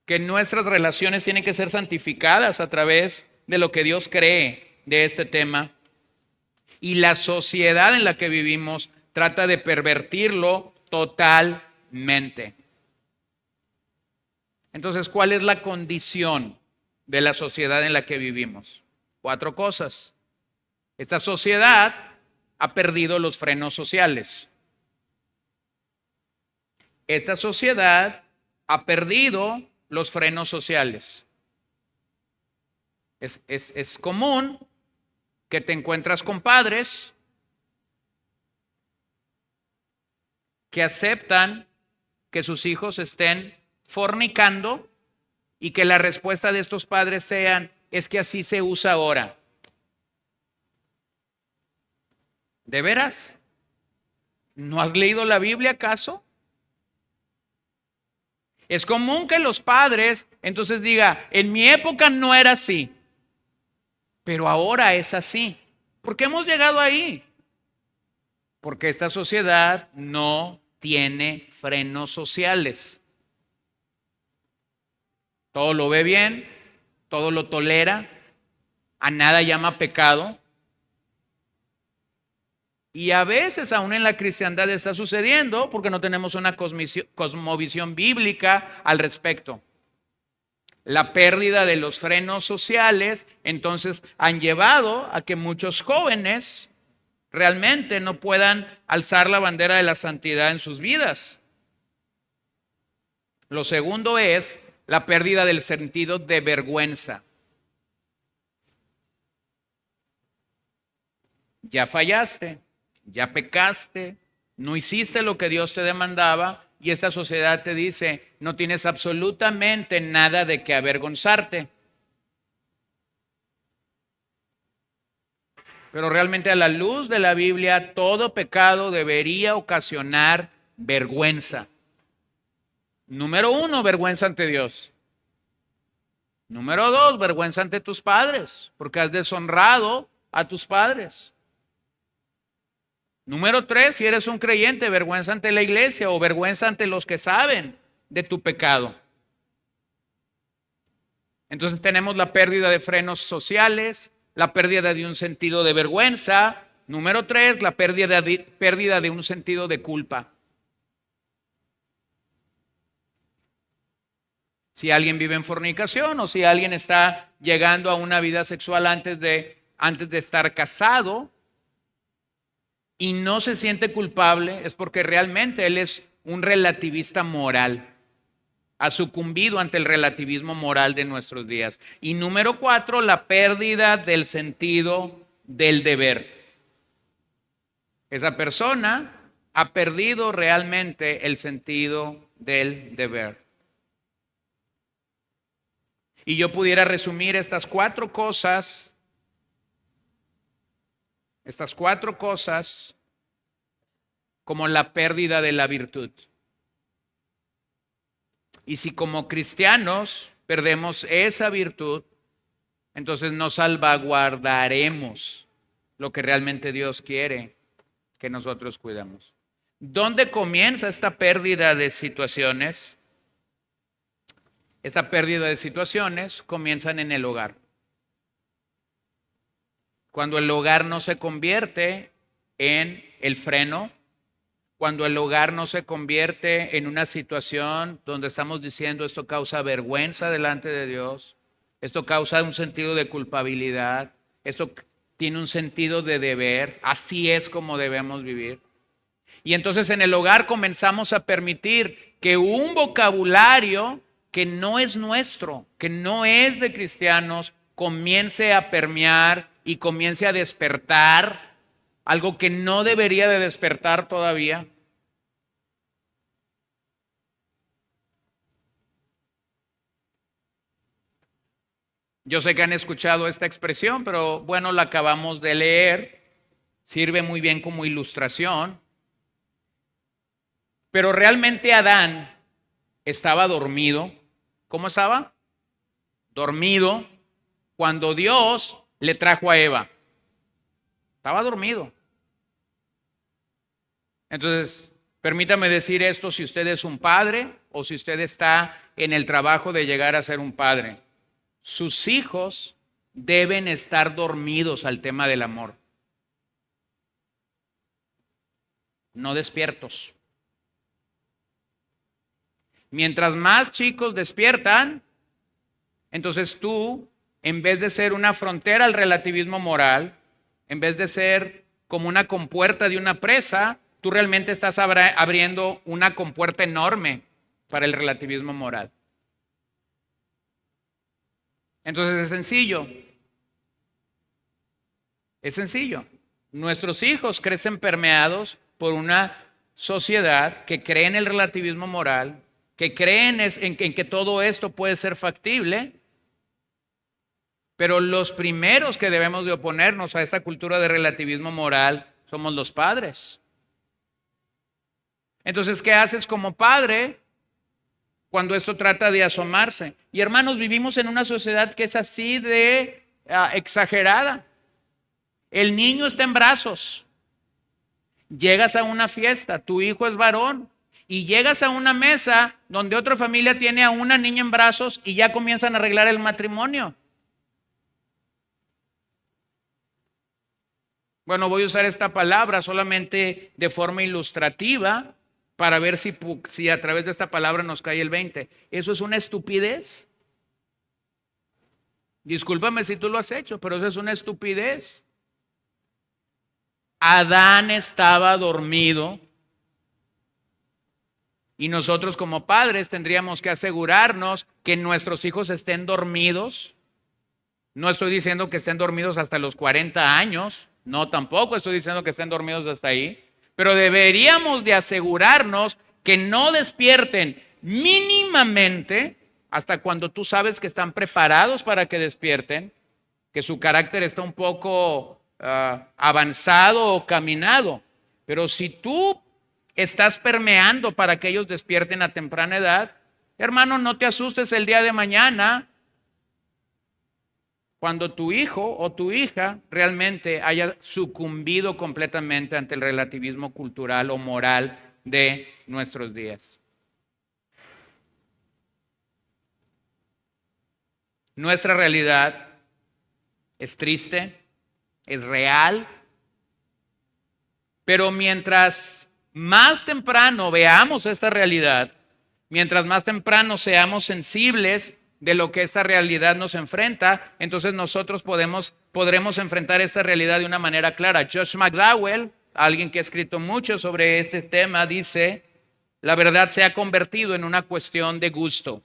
que nuestras relaciones tienen que ser santificadas a través de lo que Dios cree de este tema. Y la sociedad en la que vivimos trata de pervertirlo totalmente. Entonces, ¿cuál es la condición de la sociedad en la que vivimos? 4 cosas. Esta sociedad ha perdido los frenos sociales. Esta sociedad ha perdido los frenos sociales. Es común que te encuentras con padres que aceptan que sus hijos estén fornicando y que la respuesta de estos padres sean, es que así se usa ahora. ¿De veras? ¿No has leído la Biblia acaso? Es común que los padres entonces digan, en mi época no era así, pero ahora es así. ¿Por qué hemos llegado ahí? Porque esta sociedad no tiene frenos sociales. Todo lo ve bien, todo lo tolera, a nada llama pecado. Y a veces aún en la cristiandad está sucediendo porque no tenemos una cosmovisión bíblica al respecto. La pérdida de los frenos sociales entonces han llevado a que muchos jóvenes realmente no puedan alzar la bandera de la santidad en sus vidas. Lo segundo es la pérdida del sentido de vergüenza. Ya fallaste, ya pecaste, no hiciste lo que Dios te demandaba y esta sociedad te dice, no tienes absolutamente nada de qué avergonzarte. Pero realmente a la luz de la Biblia, todo pecado debería ocasionar vergüenza. Número 1, vergüenza ante Dios. Número 2, vergüenza ante tus padres, porque has deshonrado a tus padres. Número 3, si eres un creyente, vergüenza ante la iglesia o vergüenza ante los que saben de tu pecado. Entonces tenemos la pérdida de frenos sociales, la pérdida de un sentido de vergüenza. Número 3, la pérdida de un sentido de culpa. Si alguien vive en fornicación o si alguien está llegando a una vida sexual antes de estar casado y no se siente culpable, es porque realmente él es un relativista moral. Ha sucumbido ante el relativismo moral de nuestros días. Y número 4, la pérdida del sentido del deber. Esa persona ha perdido realmente el sentido del deber. Y yo pudiera resumir estas cuatro cosas como la pérdida de la virtud. Y si como cristianos perdemos esa virtud, entonces no salvaguardaremos lo que realmente Dios quiere que nosotros cuidemos. ¿Dónde comienza esta pérdida de situaciones? Esta pérdida de situaciones comienzan en el hogar. Cuando el hogar no se convierte en el freno, cuando el hogar no se convierte en una situación donde estamos diciendo esto causa vergüenza delante de Dios, esto causa un sentido de culpabilidad, esto tiene un sentido de deber, así es como debemos vivir. Y entonces en el hogar comenzamos a permitir que un vocabulario que no es nuestro, que no es de cristianos, comience a permear y comience a despertar algo que no debería de despertar todavía. Yo sé que han escuchado esta expresión, pero bueno, la acabamos de leer. Sirve muy bien como ilustración. Pero realmente Adán estaba dormido. ¿Cómo estaba? Dormido cuando Dios le trajo a Eva. Estaba dormido. Entonces, permítame decir esto si usted es un padre o si usted está en el trabajo de llegar a ser un padre. Sus hijos deben estar dormidos al tema del amor, no despiertos. Mientras más chicos despiertan, entonces tú, en vez de ser una frontera al relativismo moral, en vez de ser como una compuerta de una presa, tú realmente estás abriendo una compuerta enorme para el relativismo moral. Entonces es sencillo. Es sencillo. Nuestros hijos crecen permeados por una sociedad que cree en el relativismo moral, que creen en que todo esto puede ser factible, pero los primeros que debemos de oponernos a esta cultura de relativismo moral somos los padres. Entonces, ¿qué haces como padre cuando esto trata de asomarse? Y hermanos, vivimos en una sociedad que es así de exagerada. El niño está en brazos. Llegas a una fiesta, tu hijo es varón, y llegas a una mesa donde otra familia tiene a una niña en brazos y ya comienzan a arreglar el matrimonio. Bueno, voy a usar esta palabra solamente de forma ilustrativa para ver si a través de esta palabra nos cae el 20. ¿Eso es una estupidez? Discúlpame si tú lo has hecho, pero eso es una estupidez. Adán estaba dormido y nosotros como padres tendríamos que asegurarnos que nuestros hijos estén dormidos. No estoy diciendo que estén dormidos hasta los 40 años, no, tampoco estoy diciendo que estén dormidos hasta ahí, pero deberíamos de asegurarnos que no despierten mínimamente hasta cuando tú sabes que están preparados para que despierten, que su carácter está un poco avanzado o caminado. Pero si tú estás permeando para que ellos despierten a temprana edad, hermano, no te asustes el día de mañana cuando tu hijo o tu hija realmente haya sucumbido completamente ante el relativismo cultural o moral de nuestros días. Nuestra realidad es triste, es real, pero mientras más temprano veamos esta realidad, mientras más temprano seamos sensibles de lo que esta realidad nos enfrenta, entonces nosotros podremos enfrentar esta realidad de una manera clara. Josh McDowell, alguien que ha escrito mucho sobre este tema, dice: la verdad se ha convertido en una cuestión de gusto.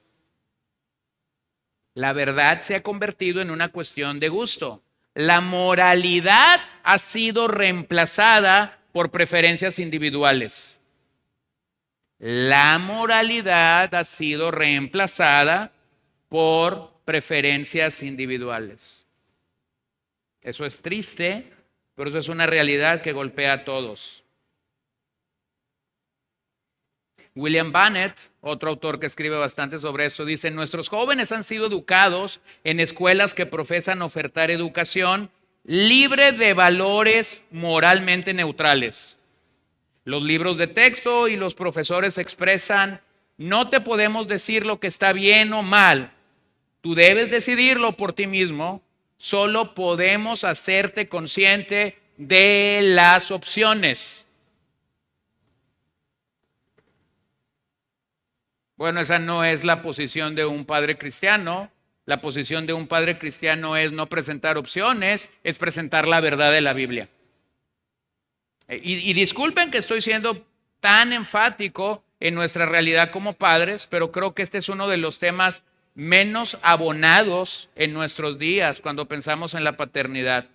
La verdad se ha convertido en una cuestión de gusto. La moralidad ha sido reemplazada por preferencias individuales. La moralidad ha sido reemplazada por preferencias individuales. Eso es triste, pero eso es una realidad que golpea a todos. William Bennett, otro autor que escribe bastante sobre esto, dice: nuestros jóvenes han sido educados en escuelas que profesan ofertar educación libre de valores moralmente neutrales. Los libros de texto y los profesores expresan: no te podemos decir lo que está bien o mal, tú debes decidirlo por ti mismo, solo podemos hacerte consciente de las opciones. Bueno, esa no es la posición de un padre cristiano. La posición de un padre cristiano es no presentar opciones, es presentar la verdad de la Biblia. Y disculpen que estoy siendo tan enfático en nuestra realidad como padres, pero creo que este es uno de los temas menos abonados en nuestros días cuando pensamos en la paternidad.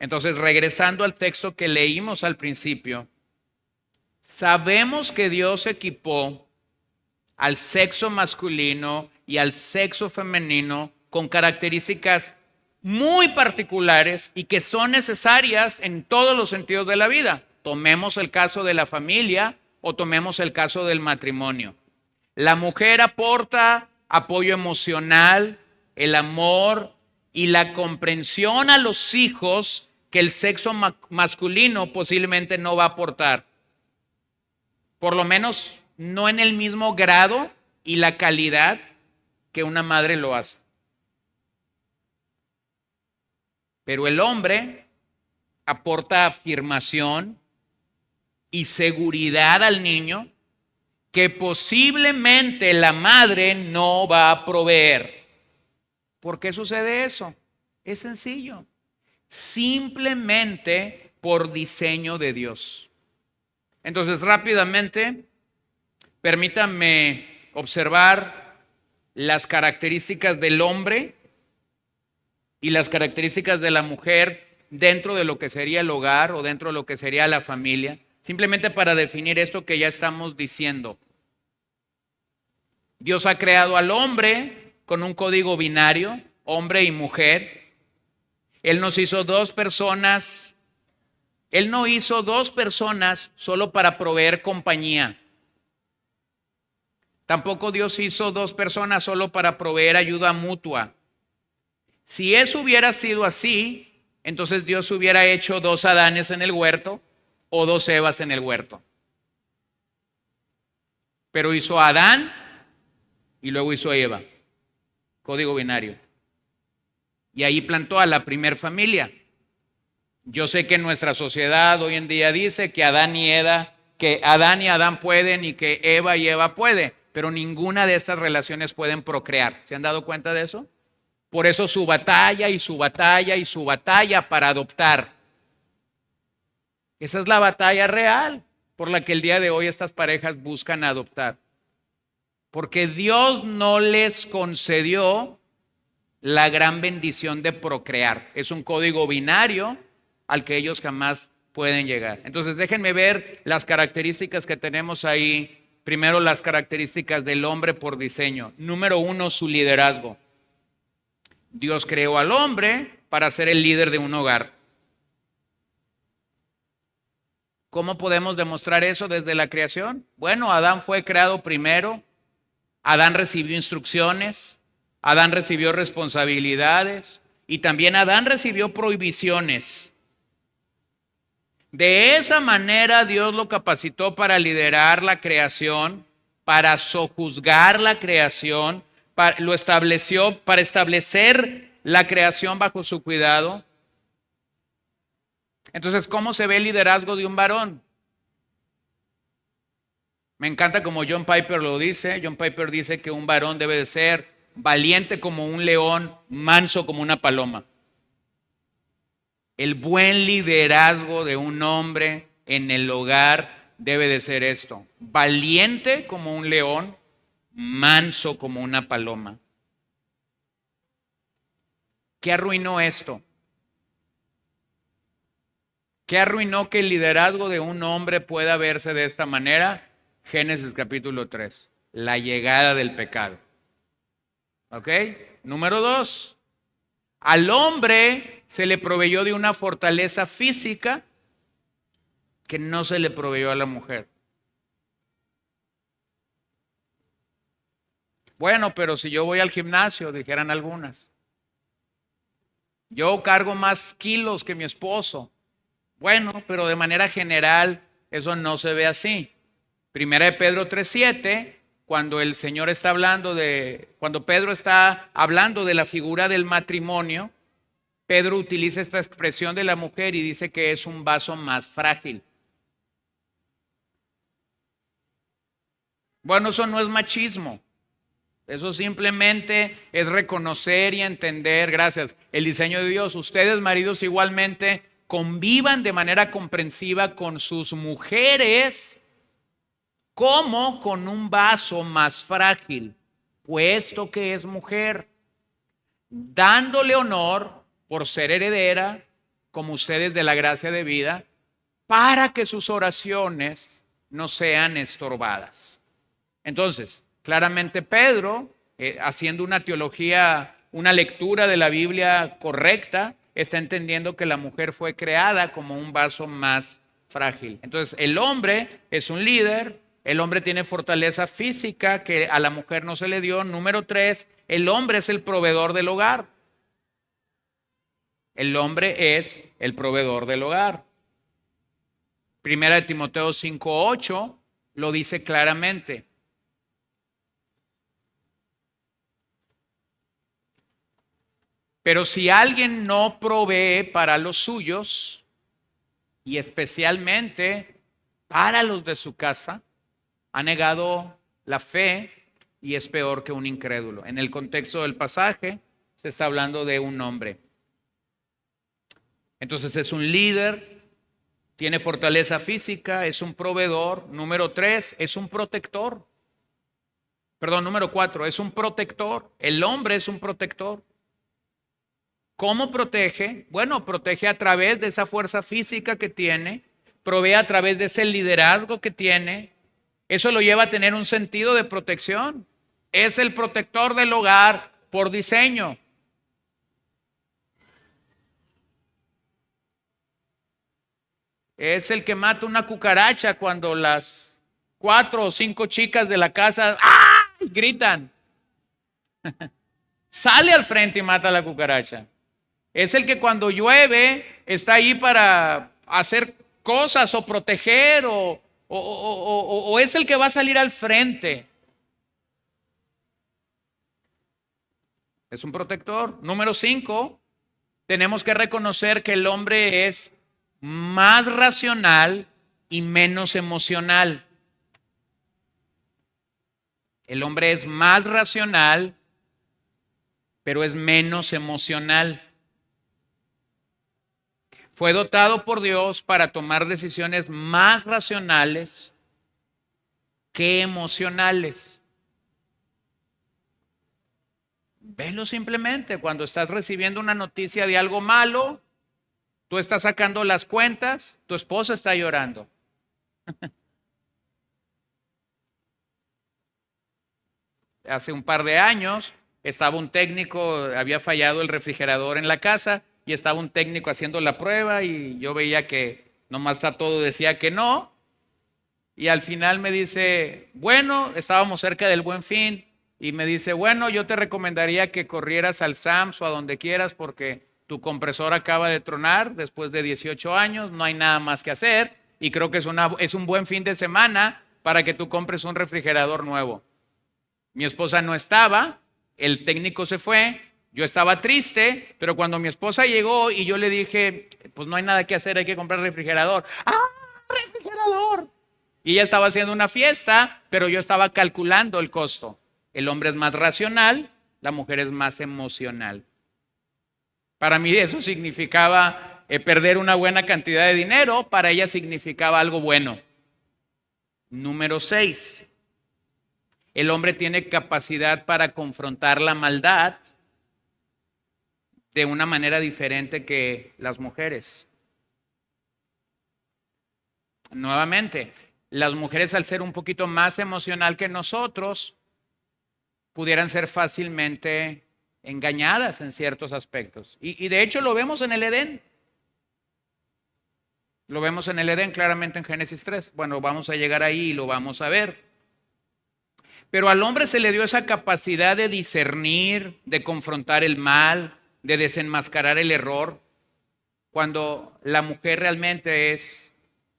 Entonces, regresando al texto que leímos al principio, sabemos que Dios equipó al sexo masculino y al sexo femenino con características muy particulares y que son necesarias en todos los sentidos de la vida. Tomemos el caso de la familia o tomemos el caso del matrimonio. La mujer aporta apoyo emocional, el amor y la comprensión a los hijos que el sexo masculino posiblemente no va a aportar. Por lo menos no en el mismo grado y la calidad que una madre lo hace. Pero el hombre aporta afirmación y seguridad al niño que posiblemente la madre no va a proveer. ¿Por qué sucede eso? Es sencillo. Simplemente por diseño de Dios. Entonces, rápidamente, permítanme observar las características del hombre y las características de la mujer dentro de lo que sería el hogar o dentro de lo que sería la familia, simplemente para definir esto que ya estamos diciendo. Dios ha creado al hombre con un código binario, hombre y mujer. Él nos hizo dos personas. Él no hizo dos personas solo para proveer compañía. Tampoco Dios hizo dos personas solo para proveer ayuda mutua. Si eso hubiera sido así, entonces Dios hubiera hecho dos Adanes en el huerto o dos Evas en el huerto. Pero hizo a Adán y luego hizo a Eva. Código binario. Y ahí plantó a la primer familia. Yo sé que nuestra sociedad hoy en día dice que Adán y Adán pueden y que Eva y Eva pueden, pero ninguna de estas relaciones pueden procrear. ¿Se han dado cuenta de eso? Por eso su batalla y su batalla y su batalla para adoptar. Esa es la batalla real por la que el día de hoy estas parejas buscan adoptar. Porque Dios no les concedió la gran bendición de procrear. Es un código binario al que ellos jamás pueden llegar. Entonces déjenme ver las características que tenemos ahí. Primero, las características del hombre por diseño. Número 1, su liderazgo. Dios creó al hombre para ser el líder de un hogar. ¿Cómo podemos demostrar eso desde la creación? Bueno, Adán fue creado primero. Adán recibió instrucciones. Adán recibió responsabilidades. Y también Adán recibió prohibiciones. De esa manera Dios lo capacitó para liderar la creación, para sojuzgar la creación, lo estableció para establecer la creación bajo su cuidado. Entonces, ¿cómo se ve el liderazgo de un varón? Me encanta como John Piper lo dice. John Piper dice que un varón debe de ser valiente como un león, manso como una paloma. El buen liderazgo de un hombre en el hogar debe de ser esto: valiente como un león, manso como una paloma. ¿Qué arruinó esto? ¿Qué arruinó que el liderazgo de un hombre pueda verse de esta manera? Génesis capítulo 3, la llegada del pecado. ¿Ok? Número 2, al hombre se le proveyó de una fortaleza física que no se le proveyó a la mujer. Bueno, pero si yo voy al gimnasio, dijeran algunas, yo cargo más kilos que mi esposo. Bueno, pero de manera general eso no se ve así. Primera de Pedro 3:7, cuando el Señor está hablando cuando Pedro está hablando de la figura del matrimonio, Pedro utiliza esta expresión de la mujer y dice que es un vaso más frágil. Bueno, eso no es machismo. Eso simplemente es reconocer y entender, gracias, el diseño de Dios. Ustedes, maridos, igualmente convivan de manera comprensiva con sus mujeres como con un vaso más frágil, puesto que es mujer, dándole honor por ser heredera, como ustedes, de la gracia de vida, para que sus oraciones no sean estorbadas. Entonces, claramente Pedro, haciendo una teología, una lectura de la Biblia correcta, está entendiendo que la mujer fue creada como un vaso más frágil. Entonces, el hombre es un líder, el hombre tiene fortaleza física que a la mujer no se le dio. Número 3, el hombre es el proveedor del hogar. El hombre es el proveedor del hogar. Primera de Timoteo 5:8 lo dice claramente. Pero si alguien no provee para los suyos, y especialmente para los de su casa, ha negado la fe y es peor que un incrédulo. En el contexto del pasaje se está hablando de un hombre. Entonces es un líder, tiene fortaleza física, es un proveedor. Número 3, es un protector. Perdón, número 4, es un protector. El hombre es un protector. ¿Cómo protege? Bueno, protege a través de esa fuerza física que tiene, provee a través de ese liderazgo que tiene. Eso lo lleva a tener un sentido de protección. Es el protector del hogar por diseño. Es el que mata una cucaracha cuando las 4 o 5 chicas de la casa ¡ay!, gritan. Sale al frente y mata a la cucaracha. Es el que cuando llueve está ahí para hacer cosas o proteger o es el que va a salir al frente. Es un protector. Número 5, tenemos que reconocer que el hombre es más racional y menos emocional. El hombre es más racional, pero es menos emocional. Fue dotado por Dios para tomar decisiones más racionales que emocionales. Velo simplemente, cuando estás recibiendo una noticia de algo malo, tú estás sacando las cuentas, tu esposa está llorando. Hace un par de años estaba un técnico, había fallado el refrigerador en la casa y estaba un técnico haciendo la prueba y yo veía que nomás a todo decía que no. Y al final me dice, bueno, estábamos cerca del Buen Fin y me dice, bueno, yo te recomendaría que corrieras al Sam's o a donde quieras porque tu compresor acaba de tronar después de 18 años, no hay nada más que hacer y creo que es un buen fin de semana para que tú compres un refrigerador nuevo. Mi esposa no estaba el técnico se fue, yo estaba triste, pero cuando mi esposa llegó y yo le dije, pues no hay nada que hacer, hay que comprar refrigerador. ¡Ah, refrigerador! Y ella estaba haciendo una fiesta, pero yo estaba calculando el costo. El hombre es más racional, la mujer es más emocional. Para mí eso significaba perder una buena cantidad de dinero, para ella significaba algo bueno. Número 6. El hombre tiene capacidad para confrontar la maldad de una manera diferente que las mujeres. Nuevamente, las mujeres, al ser un poquito más emocional que nosotros, pudieran ser fácilmente engañadas en ciertos aspectos. Y de hecho lo vemos en el Edén. Lo vemos en el Edén claramente en Génesis 3. Bueno, vamos a llegar ahí y lo vamos a ver. Pero al hombre se le dio esa capacidad de discernir, de confrontar el mal, de desenmascarar el error, cuando la mujer realmente es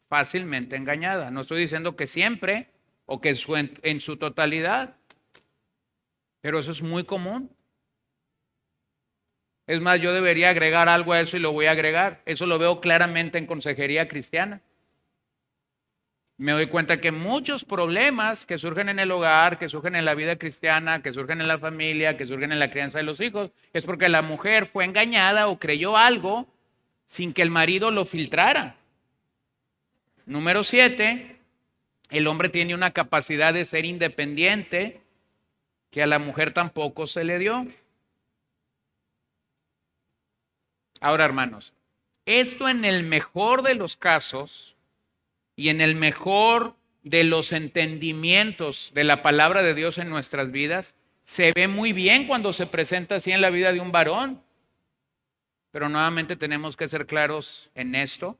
fácilmente engañada. No estoy diciendo que siempre o que en su totalidad, pero eso es muy común. Es más, yo debería agregar algo a eso y lo voy a agregar. Eso lo veo claramente en consejería cristiana. Me doy cuenta que muchos problemas que surgen en el hogar, que surgen en la vida cristiana, que surgen en la familia, que surgen en la crianza de los hijos, es porque la mujer fue engañada o creyó algo sin que el marido lo filtrara. Número 7, el hombre tiene una capacidad de ser independiente que a la mujer tampoco se le dio. Ahora, hermanos, esto en el mejor de los casos y en el mejor de los entendimientos de la palabra de Dios en nuestras vidas, se ve muy bien cuando se presenta así en la vida de un varón. Pero nuevamente tenemos que ser claros en esto.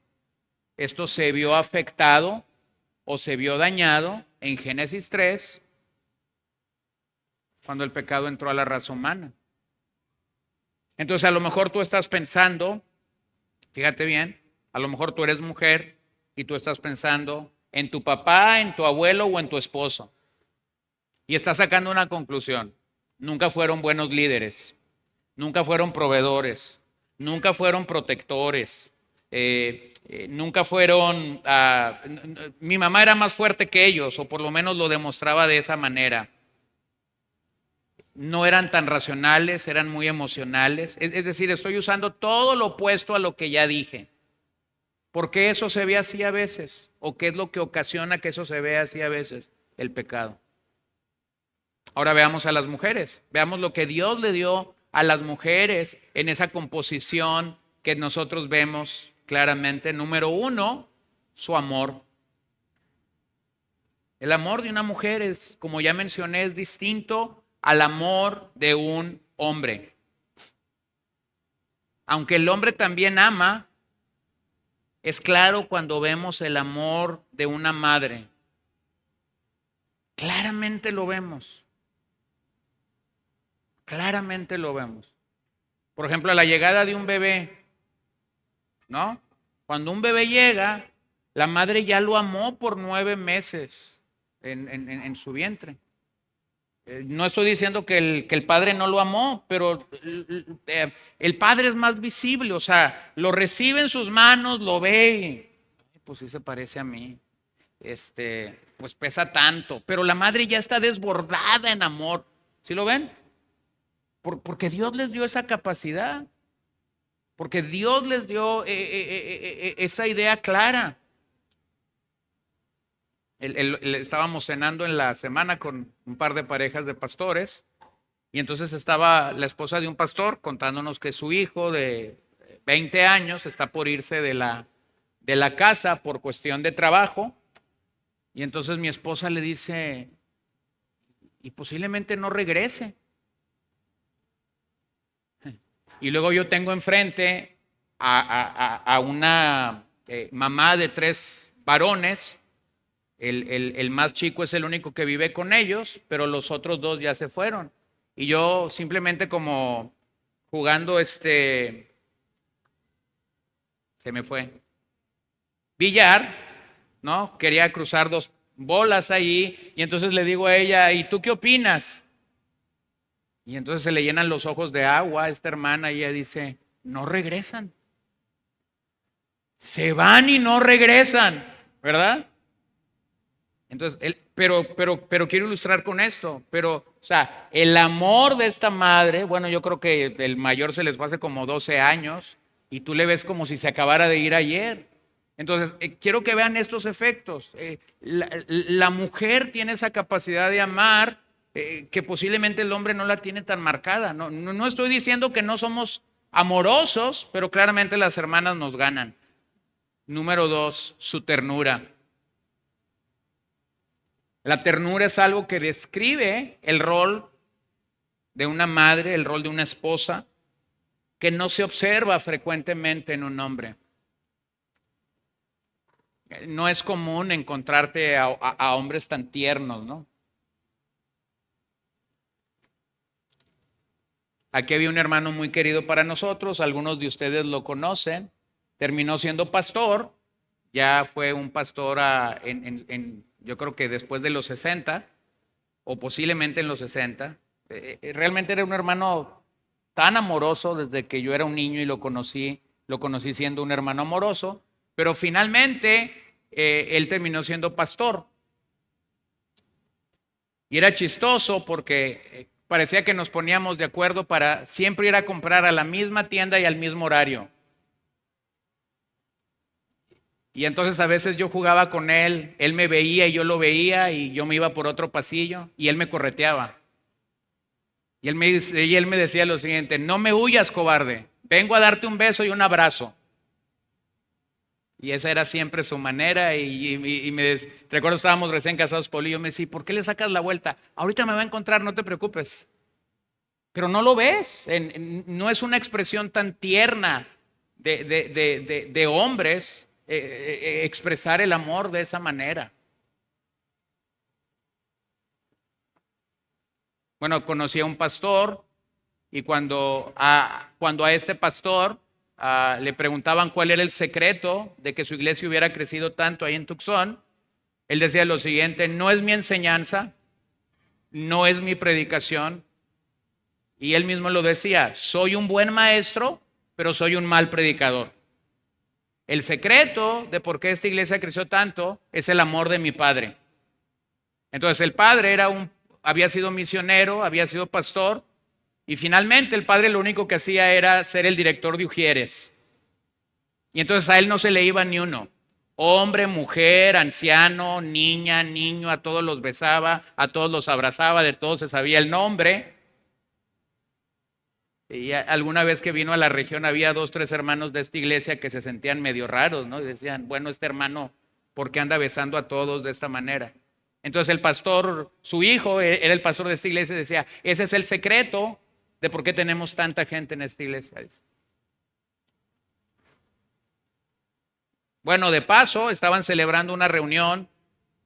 Esto se vio afectado o se vio dañado en Génesis 3 cuando el pecado entró a la raza humana. Entonces a lo mejor tú estás pensando, fíjate bien, a lo mejor tú eres mujer y tú estás pensando en tu papá, en tu abuelo o en tu esposo. Y estás sacando una conclusión. Nunca fueron buenos líderes, nunca fueron proveedores, nunca fueron protectores, nunca fueron... mi mamá era más fuerte que ellos, o por lo menos lo demostraba de esa manera. No eran tan racionales, eran muy emocionales. Es decir, estoy usando todo lo opuesto a lo que ya dije. ¿Por qué eso se ve así a veces? ¿O qué es lo que ocasiona que eso se vea así a veces? El pecado. Ahora veamos a las mujeres. Veamos lo que Dios le dio a las mujeres en esa composición que nosotros vemos claramente. Número 1, su amor. El amor de una mujer es, como ya mencioné, es distinto al amor de un hombre. Aunque el hombre también ama, es claro cuando vemos el amor de una madre. Claramente lo vemos. Claramente lo vemos. Por ejemplo, a la llegada de un bebé, ¿no? Cuando un bebé llega, la madre ya lo amó por 9 meses en su vientre. No estoy diciendo que el padre no lo amó, pero el padre es más visible, o sea, lo recibe en sus manos, lo ve, pues sí se parece a mí, pues pesa tanto, pero la madre ya está desbordada en amor, ¿sí lo ven? Porque Dios les dio esa capacidad, porque Dios les dio esa idea clara. Estábamos cenando en la semana con un par de parejas de pastores y entonces estaba la esposa de un pastor contándonos que su hijo de 20 años está por irse de la casa por cuestión de trabajo y entonces mi esposa le dice, y posiblemente no regrese. Y luego yo tengo enfrente a una mamá de 3 varones. El más chico es el único que vive con ellos, pero los otros 2 ya se fueron. Y yo simplemente como jugando se me fue, billar, ¿no? Quería cruzar 2 bolas ahí y entonces le digo a ella, ¿y tú qué opinas? Y entonces se le llenan los ojos de agua a esta hermana y ella dice, no regresan. Se van y no regresan, ¿verdad? Entonces, pero quiero ilustrar con esto, o sea, el amor de esta madre, bueno, yo creo que el mayor se les fue hace como 12 años y tú le ves como si se acabara de ir ayer. Entonces, quiero que vean estos efectos. La mujer tiene esa capacidad de amar que posiblemente el hombre no la tiene tan marcada. No estoy diciendo que no somos amorosos, pero claramente las hermanas nos ganan. Número 2, su ternura. La ternura es algo que describe el rol de una madre, el rol de una esposa, que no se observa frecuentemente en un hombre. No es común encontrarte a hombres tan tiernos, ¿no? Aquí había un hermano muy querido para nosotros, algunos de ustedes lo conocen, terminó siendo pastor, ya fue un pastor yo creo que después de los 60 o posiblemente en los 60. Realmente era un hermano tan amoroso desde que yo era un niño y lo conocí siendo un hermano amoroso, pero finalmente él terminó siendo pastor. Y era chistoso porque parecía que nos poníamos de acuerdo para siempre ir a comprar a la misma tienda y al mismo horario. Y entonces a veces yo jugaba con él me veía y yo lo veía y yo me iba por otro pasillo y él me correteaba. Y él me decía lo siguiente, no me huyas, cobarde, vengo a darte un beso y un abrazo. Y esa era siempre su manera recuerdo estábamos recién casados, Poli, y yo me decía, ¿por qué le sacas la vuelta? Ahorita me va a encontrar, no te preocupes. Pero no lo ves, no es una expresión tan tierna de hombres expresar el amor de esa manera. Bueno, conocí a un pastor y cuando a este pastor le preguntaban cuál era el secreto de que su iglesia hubiera crecido tanto ahí en Tucson, él decía lo siguiente, no es mi enseñanza, no es mi predicación, y él mismo lo decía, soy un buen maestro, pero soy un mal predicador. El secreto de por qué esta iglesia creció tanto es el amor de mi padre. Entonces el padre había sido misionero, había sido pastor, y finalmente el padre lo único que hacía era ser el director de Ujieres. Y entonces a él no se le iba ni uno. Hombre, mujer, anciano, niña, niño, a todos los besaba, a todos los abrazaba, de todos se sabía el nombre. Y alguna vez que vino a la región había 2, 3 hermanos de esta iglesia que se sentían medio raros, ¿no? Y decían, bueno, este hermano, ¿por qué anda besando a todos de esta manera? Entonces el pastor, su hijo, era el pastor de esta iglesia, decía, ese es el secreto de por qué tenemos tanta gente en esta iglesia. Bueno, de paso, estaban celebrando una reunión,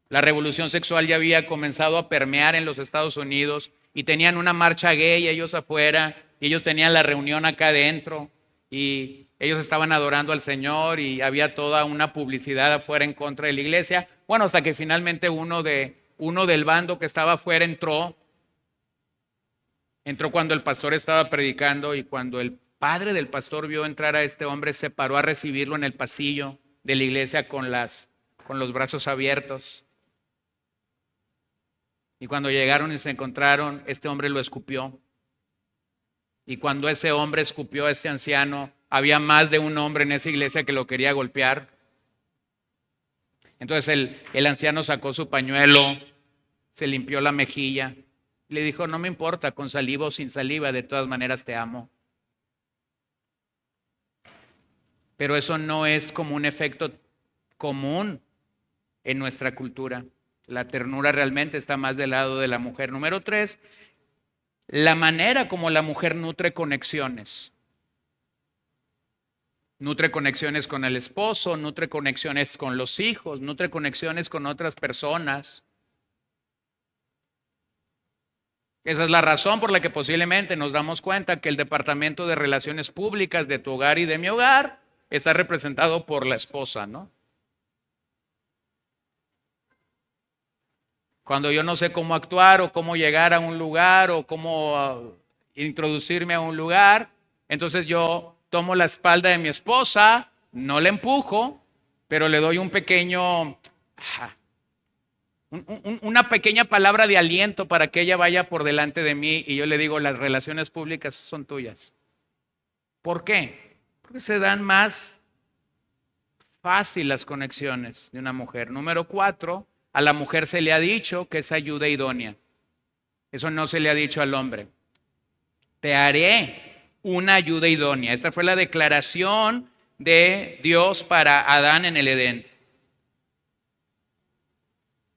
la revolución sexual ya había comenzado a permear en los Estados Unidos y tenían una marcha gay ellos afuera y ellos tenían la reunión acá adentro y ellos estaban adorando al Señor y había toda una publicidad afuera en contra de la iglesia. Bueno, hasta que finalmente uno del bando que estaba afuera entró cuando el pastor estaba predicando y cuando el padre del pastor vio entrar a este hombre, se paró a recibirlo en el pasillo de la iglesia con los brazos abiertos. Y cuando llegaron y se encontraron, este hombre lo escupió. Y cuando ese hombre escupió a este anciano, había más de un hombre en esa iglesia que lo quería golpear. Entonces el anciano sacó su pañuelo, se limpió la mejilla y le dijo, no me importa, con saliva o sin saliva, de todas maneras te amo. Pero eso no es como un efecto común en nuestra cultura. La ternura realmente está más del lado de la mujer. Número 3, la manera como la mujer nutre conexiones. Nutre conexiones con el esposo, nutre conexiones con los hijos, nutre conexiones con otras personas. Esa es la razón por la que posiblemente nos damos cuenta que el Departamento de Relaciones Públicas de tu hogar y de mi hogar está representado por la esposa, ¿no? Cuando yo no sé cómo actuar o cómo llegar a un lugar o cómo introducirme a un lugar. Entonces yo tomo la espalda de mi esposa, no la empujo, pero le doy un pequeño, una pequeña palabra de aliento para que ella vaya por delante de mí y yo le digo, las relaciones públicas son tuyas. ¿Por qué? Porque se dan más fácil las conexiones de una mujer. Número 4, a la mujer se le ha dicho que es ayuda idónea. Eso no se le ha dicho al hombre. Te haré una ayuda idónea. Esta fue la declaración de Dios para Adán en el Edén.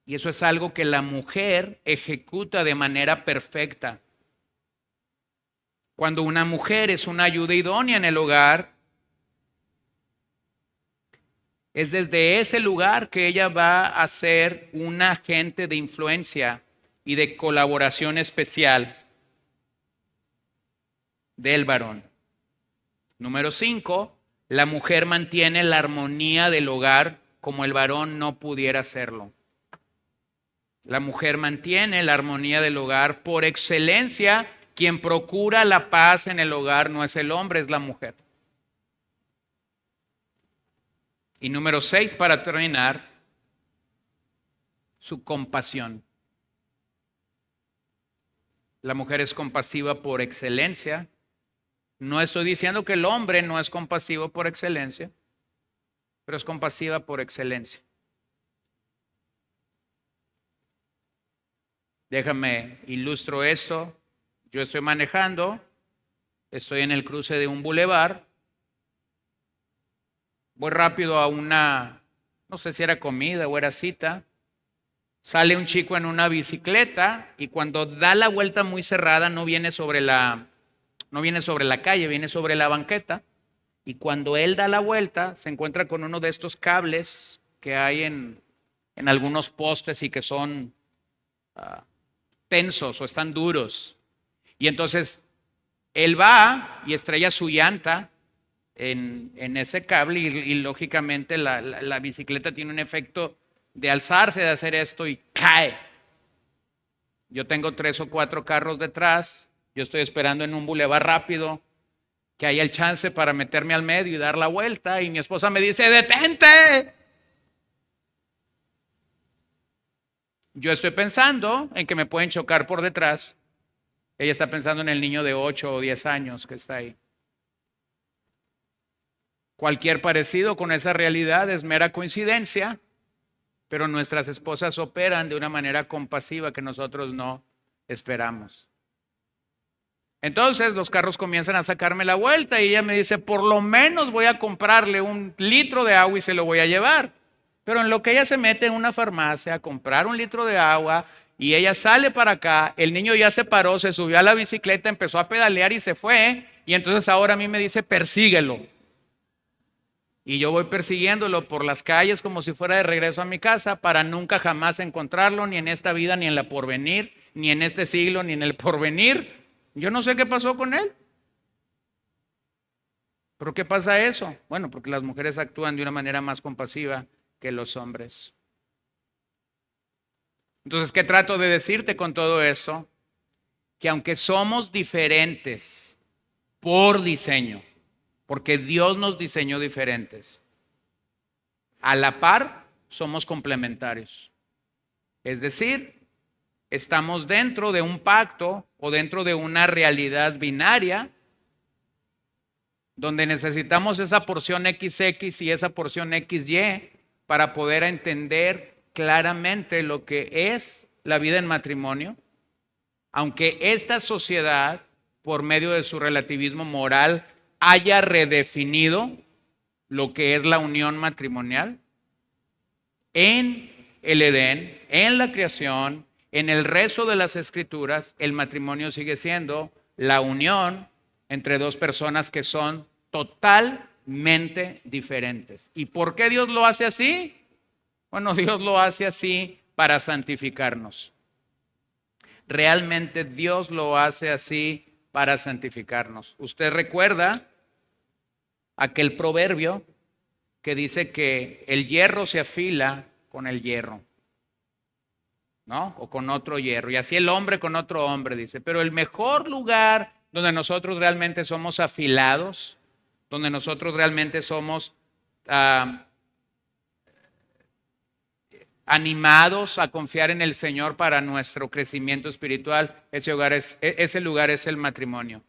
Y eso es algo que la mujer ejecuta de manera perfecta. Cuando una mujer es una ayuda idónea en el hogar, es desde ese lugar que ella va a ser un agente de influencia y de colaboración especial del varón. Número 5, la mujer mantiene la armonía del hogar como el varón no pudiera hacerlo. La mujer mantiene la armonía del hogar por excelencia. Quien procura la paz en el hogar no es el hombre, es la mujer. Y número 6, para terminar, su compasión. La mujer es compasiva por excelencia. No estoy diciendo que el hombre no es compasivo por excelencia, pero es compasiva por excelencia. Déjame ilustro esto. Yo estoy manejando, estoy en el cruce de un bulevar, voy rápido a una, no sé si era comida o era cita, sale un chico en una bicicleta y cuando da la vuelta muy cerrada no viene sobre la calle, viene sobre la banqueta, y cuando él da la vuelta se encuentra con uno de estos cables que hay en algunos postes y que son tensos o están duros. Y entonces él va y estrella su llanta en ese cable y lógicamente la bicicleta tiene un efecto de alzarse, de hacer esto y cae. Yo tengo 3 o 4 carros detrás, yo estoy esperando en un bulevar rápido que haya el chance para meterme al medio y dar la vuelta y mi esposa me dice, ¡detente! Yo estoy pensando en que me pueden chocar por detrás. Ella está pensando en el niño de 8 o 10 años que está ahí. Cualquier parecido con esa realidad es mera coincidencia, pero nuestras esposas operan de una manera compasiva que nosotros no esperamos. Entonces los carros comienzan a sacarme la vuelta y ella me dice, por lo menos voy a comprarle 1 litro de agua y se lo voy a llevar. Pero en lo que ella se mete en una farmacia a comprar 1 litro de agua y ella sale para acá, el niño ya se paró, se subió a la bicicleta, empezó a pedalear y se fue. Y entonces ahora a mí me dice, persíguelo. Y yo voy persiguiéndolo por las calles como si fuera de regreso a mi casa para nunca jamás encontrarlo, ni en esta vida, ni en la porvenir, ni en este siglo, ni en el porvenir. Yo no sé qué pasó con él. ¿Pero qué pasa eso? Bueno, porque las mujeres actúan de una manera más compasiva que los hombres. Entonces, ¿qué trato de decirte con todo eso? Que aunque somos diferentes por diseño, porque Dios nos diseñó diferentes, a la par somos complementarios. Es decir, estamos dentro de un pacto o dentro de una realidad binaria donde necesitamos esa porción XX y esa porción XY para poder entender claramente lo que es la vida en matrimonio, aunque esta sociedad, por medio de su relativismo moral, haya redefinido lo que es la unión matrimonial. En el Edén, en la creación, en el resto de las escrituras, el matrimonio sigue siendo la unión entre 2 personas que son totalmente diferentes. ¿Y por qué Dios lo hace así? Bueno, Dios lo hace así para santificarnos. Realmente Dios lo hace así para santificarnos. Usted recuerda aquel proverbio que dice que el hierro se afila con el hierro, ¿no? O con otro hierro. Y así el hombre con otro hombre, dice. Pero el mejor lugar donde nosotros realmente somos afilados, donde nosotros realmente somos animados a confiar en el Señor para nuestro crecimiento espiritual, ese lugar es el matrimonio.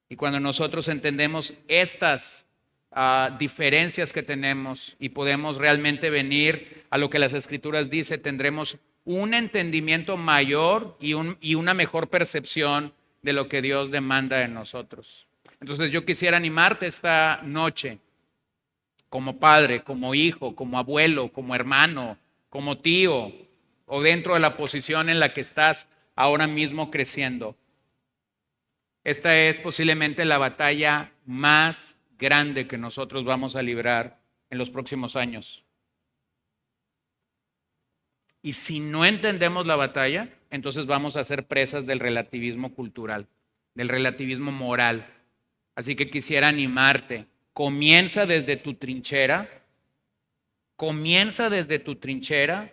Y cuando nosotros entendemos estas diferencias que tenemos y podemos realmente venir a lo que las Escrituras dicen, tendremos un entendimiento mayor y una mejor percepción de lo que Dios demanda de nosotros. Entonces yo quisiera animarte esta noche, como padre, como hijo, como abuelo, como hermano, como tío, o dentro de la posición en la que estás ahora mismo creciendo. Esta es posiblemente la batalla más grande que nosotros vamos a librar en los próximos años. Y si no entendemos la batalla, entonces vamos a ser presas del relativismo cultural, del relativismo moral. Así que quisiera animarte. Comienza desde tu trinchera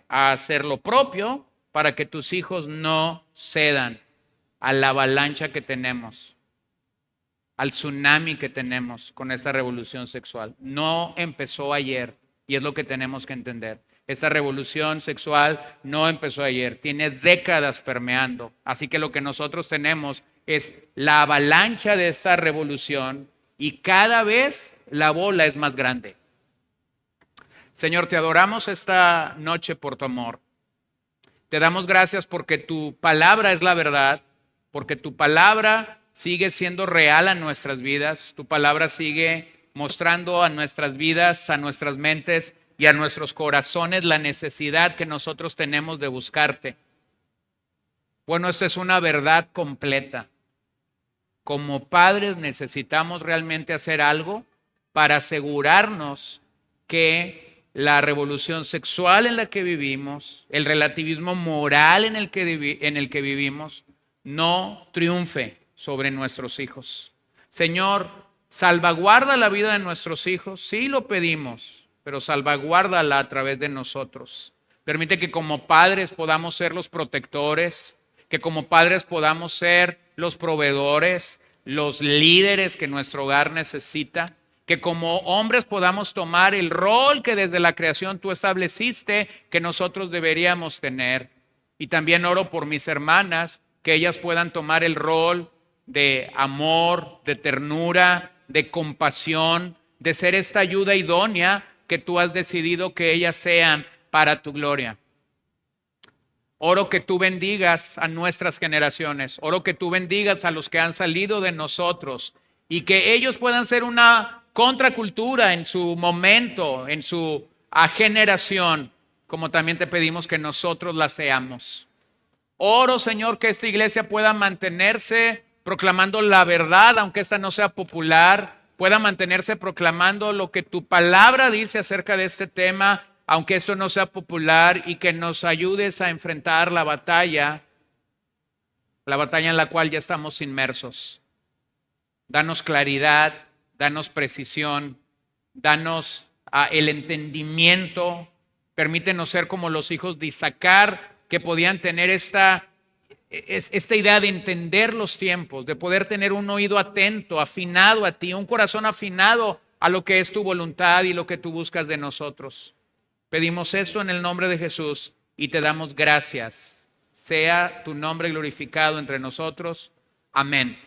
a hacer lo propio para que tus hijos no cedan a la avalancha que tenemos, al tsunami que tenemos con esa revolución sexual. No empezó ayer y es lo que tenemos que entender. Esta revolución sexual no empezó ayer, tiene décadas permeando. Así que lo que nosotros tenemos es la avalancha de esa revolución y cada vez la bola es más grande. Señor, te adoramos esta noche por tu amor. Te damos gracias porque tu palabra es la verdad, porque tu palabra sigue siendo real a nuestras vidas. Tu palabra sigue mostrando a nuestras vidas, a nuestras mentes y a nuestros corazones la necesidad que nosotros tenemos de buscarte. Bueno, esta es una verdad completa. Como padres necesitamos realmente hacer algo para asegurarnos que la revolución sexual en la que vivimos, el relativismo moral en el que vivimos, no triunfe sobre nuestros hijos. Señor, salvaguarda la vida de nuestros hijos, sí lo pedimos, pero salvaguárdala a través de nosotros. Permite que como padres podamos ser los protectores, que como padres podamos ser los proveedores, los líderes que nuestro hogar necesita, que como hombres podamos tomar el rol que desde la creación tú estableciste que nosotros deberíamos tener. Y también oro por mis hermanas, que ellas puedan tomar el rol de amor, de ternura, de compasión, de ser esta ayuda idónea que tú has decidido que ellas sean para tu gloria. Oro que tú bendigas a nuestras generaciones, oro que tú bendigas a los que han salido de nosotros y que ellos puedan ser una contracultura en su momento, en su generación, como también te pedimos que nosotros la seamos. Oro, Señor, que esta iglesia pueda mantenerse proclamando la verdad, aunque esta no sea popular, pueda mantenerse proclamando lo que tu palabra dice acerca de este tema, aunque esto no sea popular, y que nos ayudes a enfrentar la batalla en la cual ya estamos inmersos. Danos claridad, danos precisión, danos el entendimiento, permítenos ser como los hijos de Isaacar, que podían tener esta idea de entender los tiempos, de poder tener un oído atento, afinado a ti, un corazón afinado a lo que es tu voluntad y lo que tú buscas de nosotros. Pedimos esto en el nombre de Jesús y te damos gracias. Sea tu nombre glorificado entre nosotros. Amén.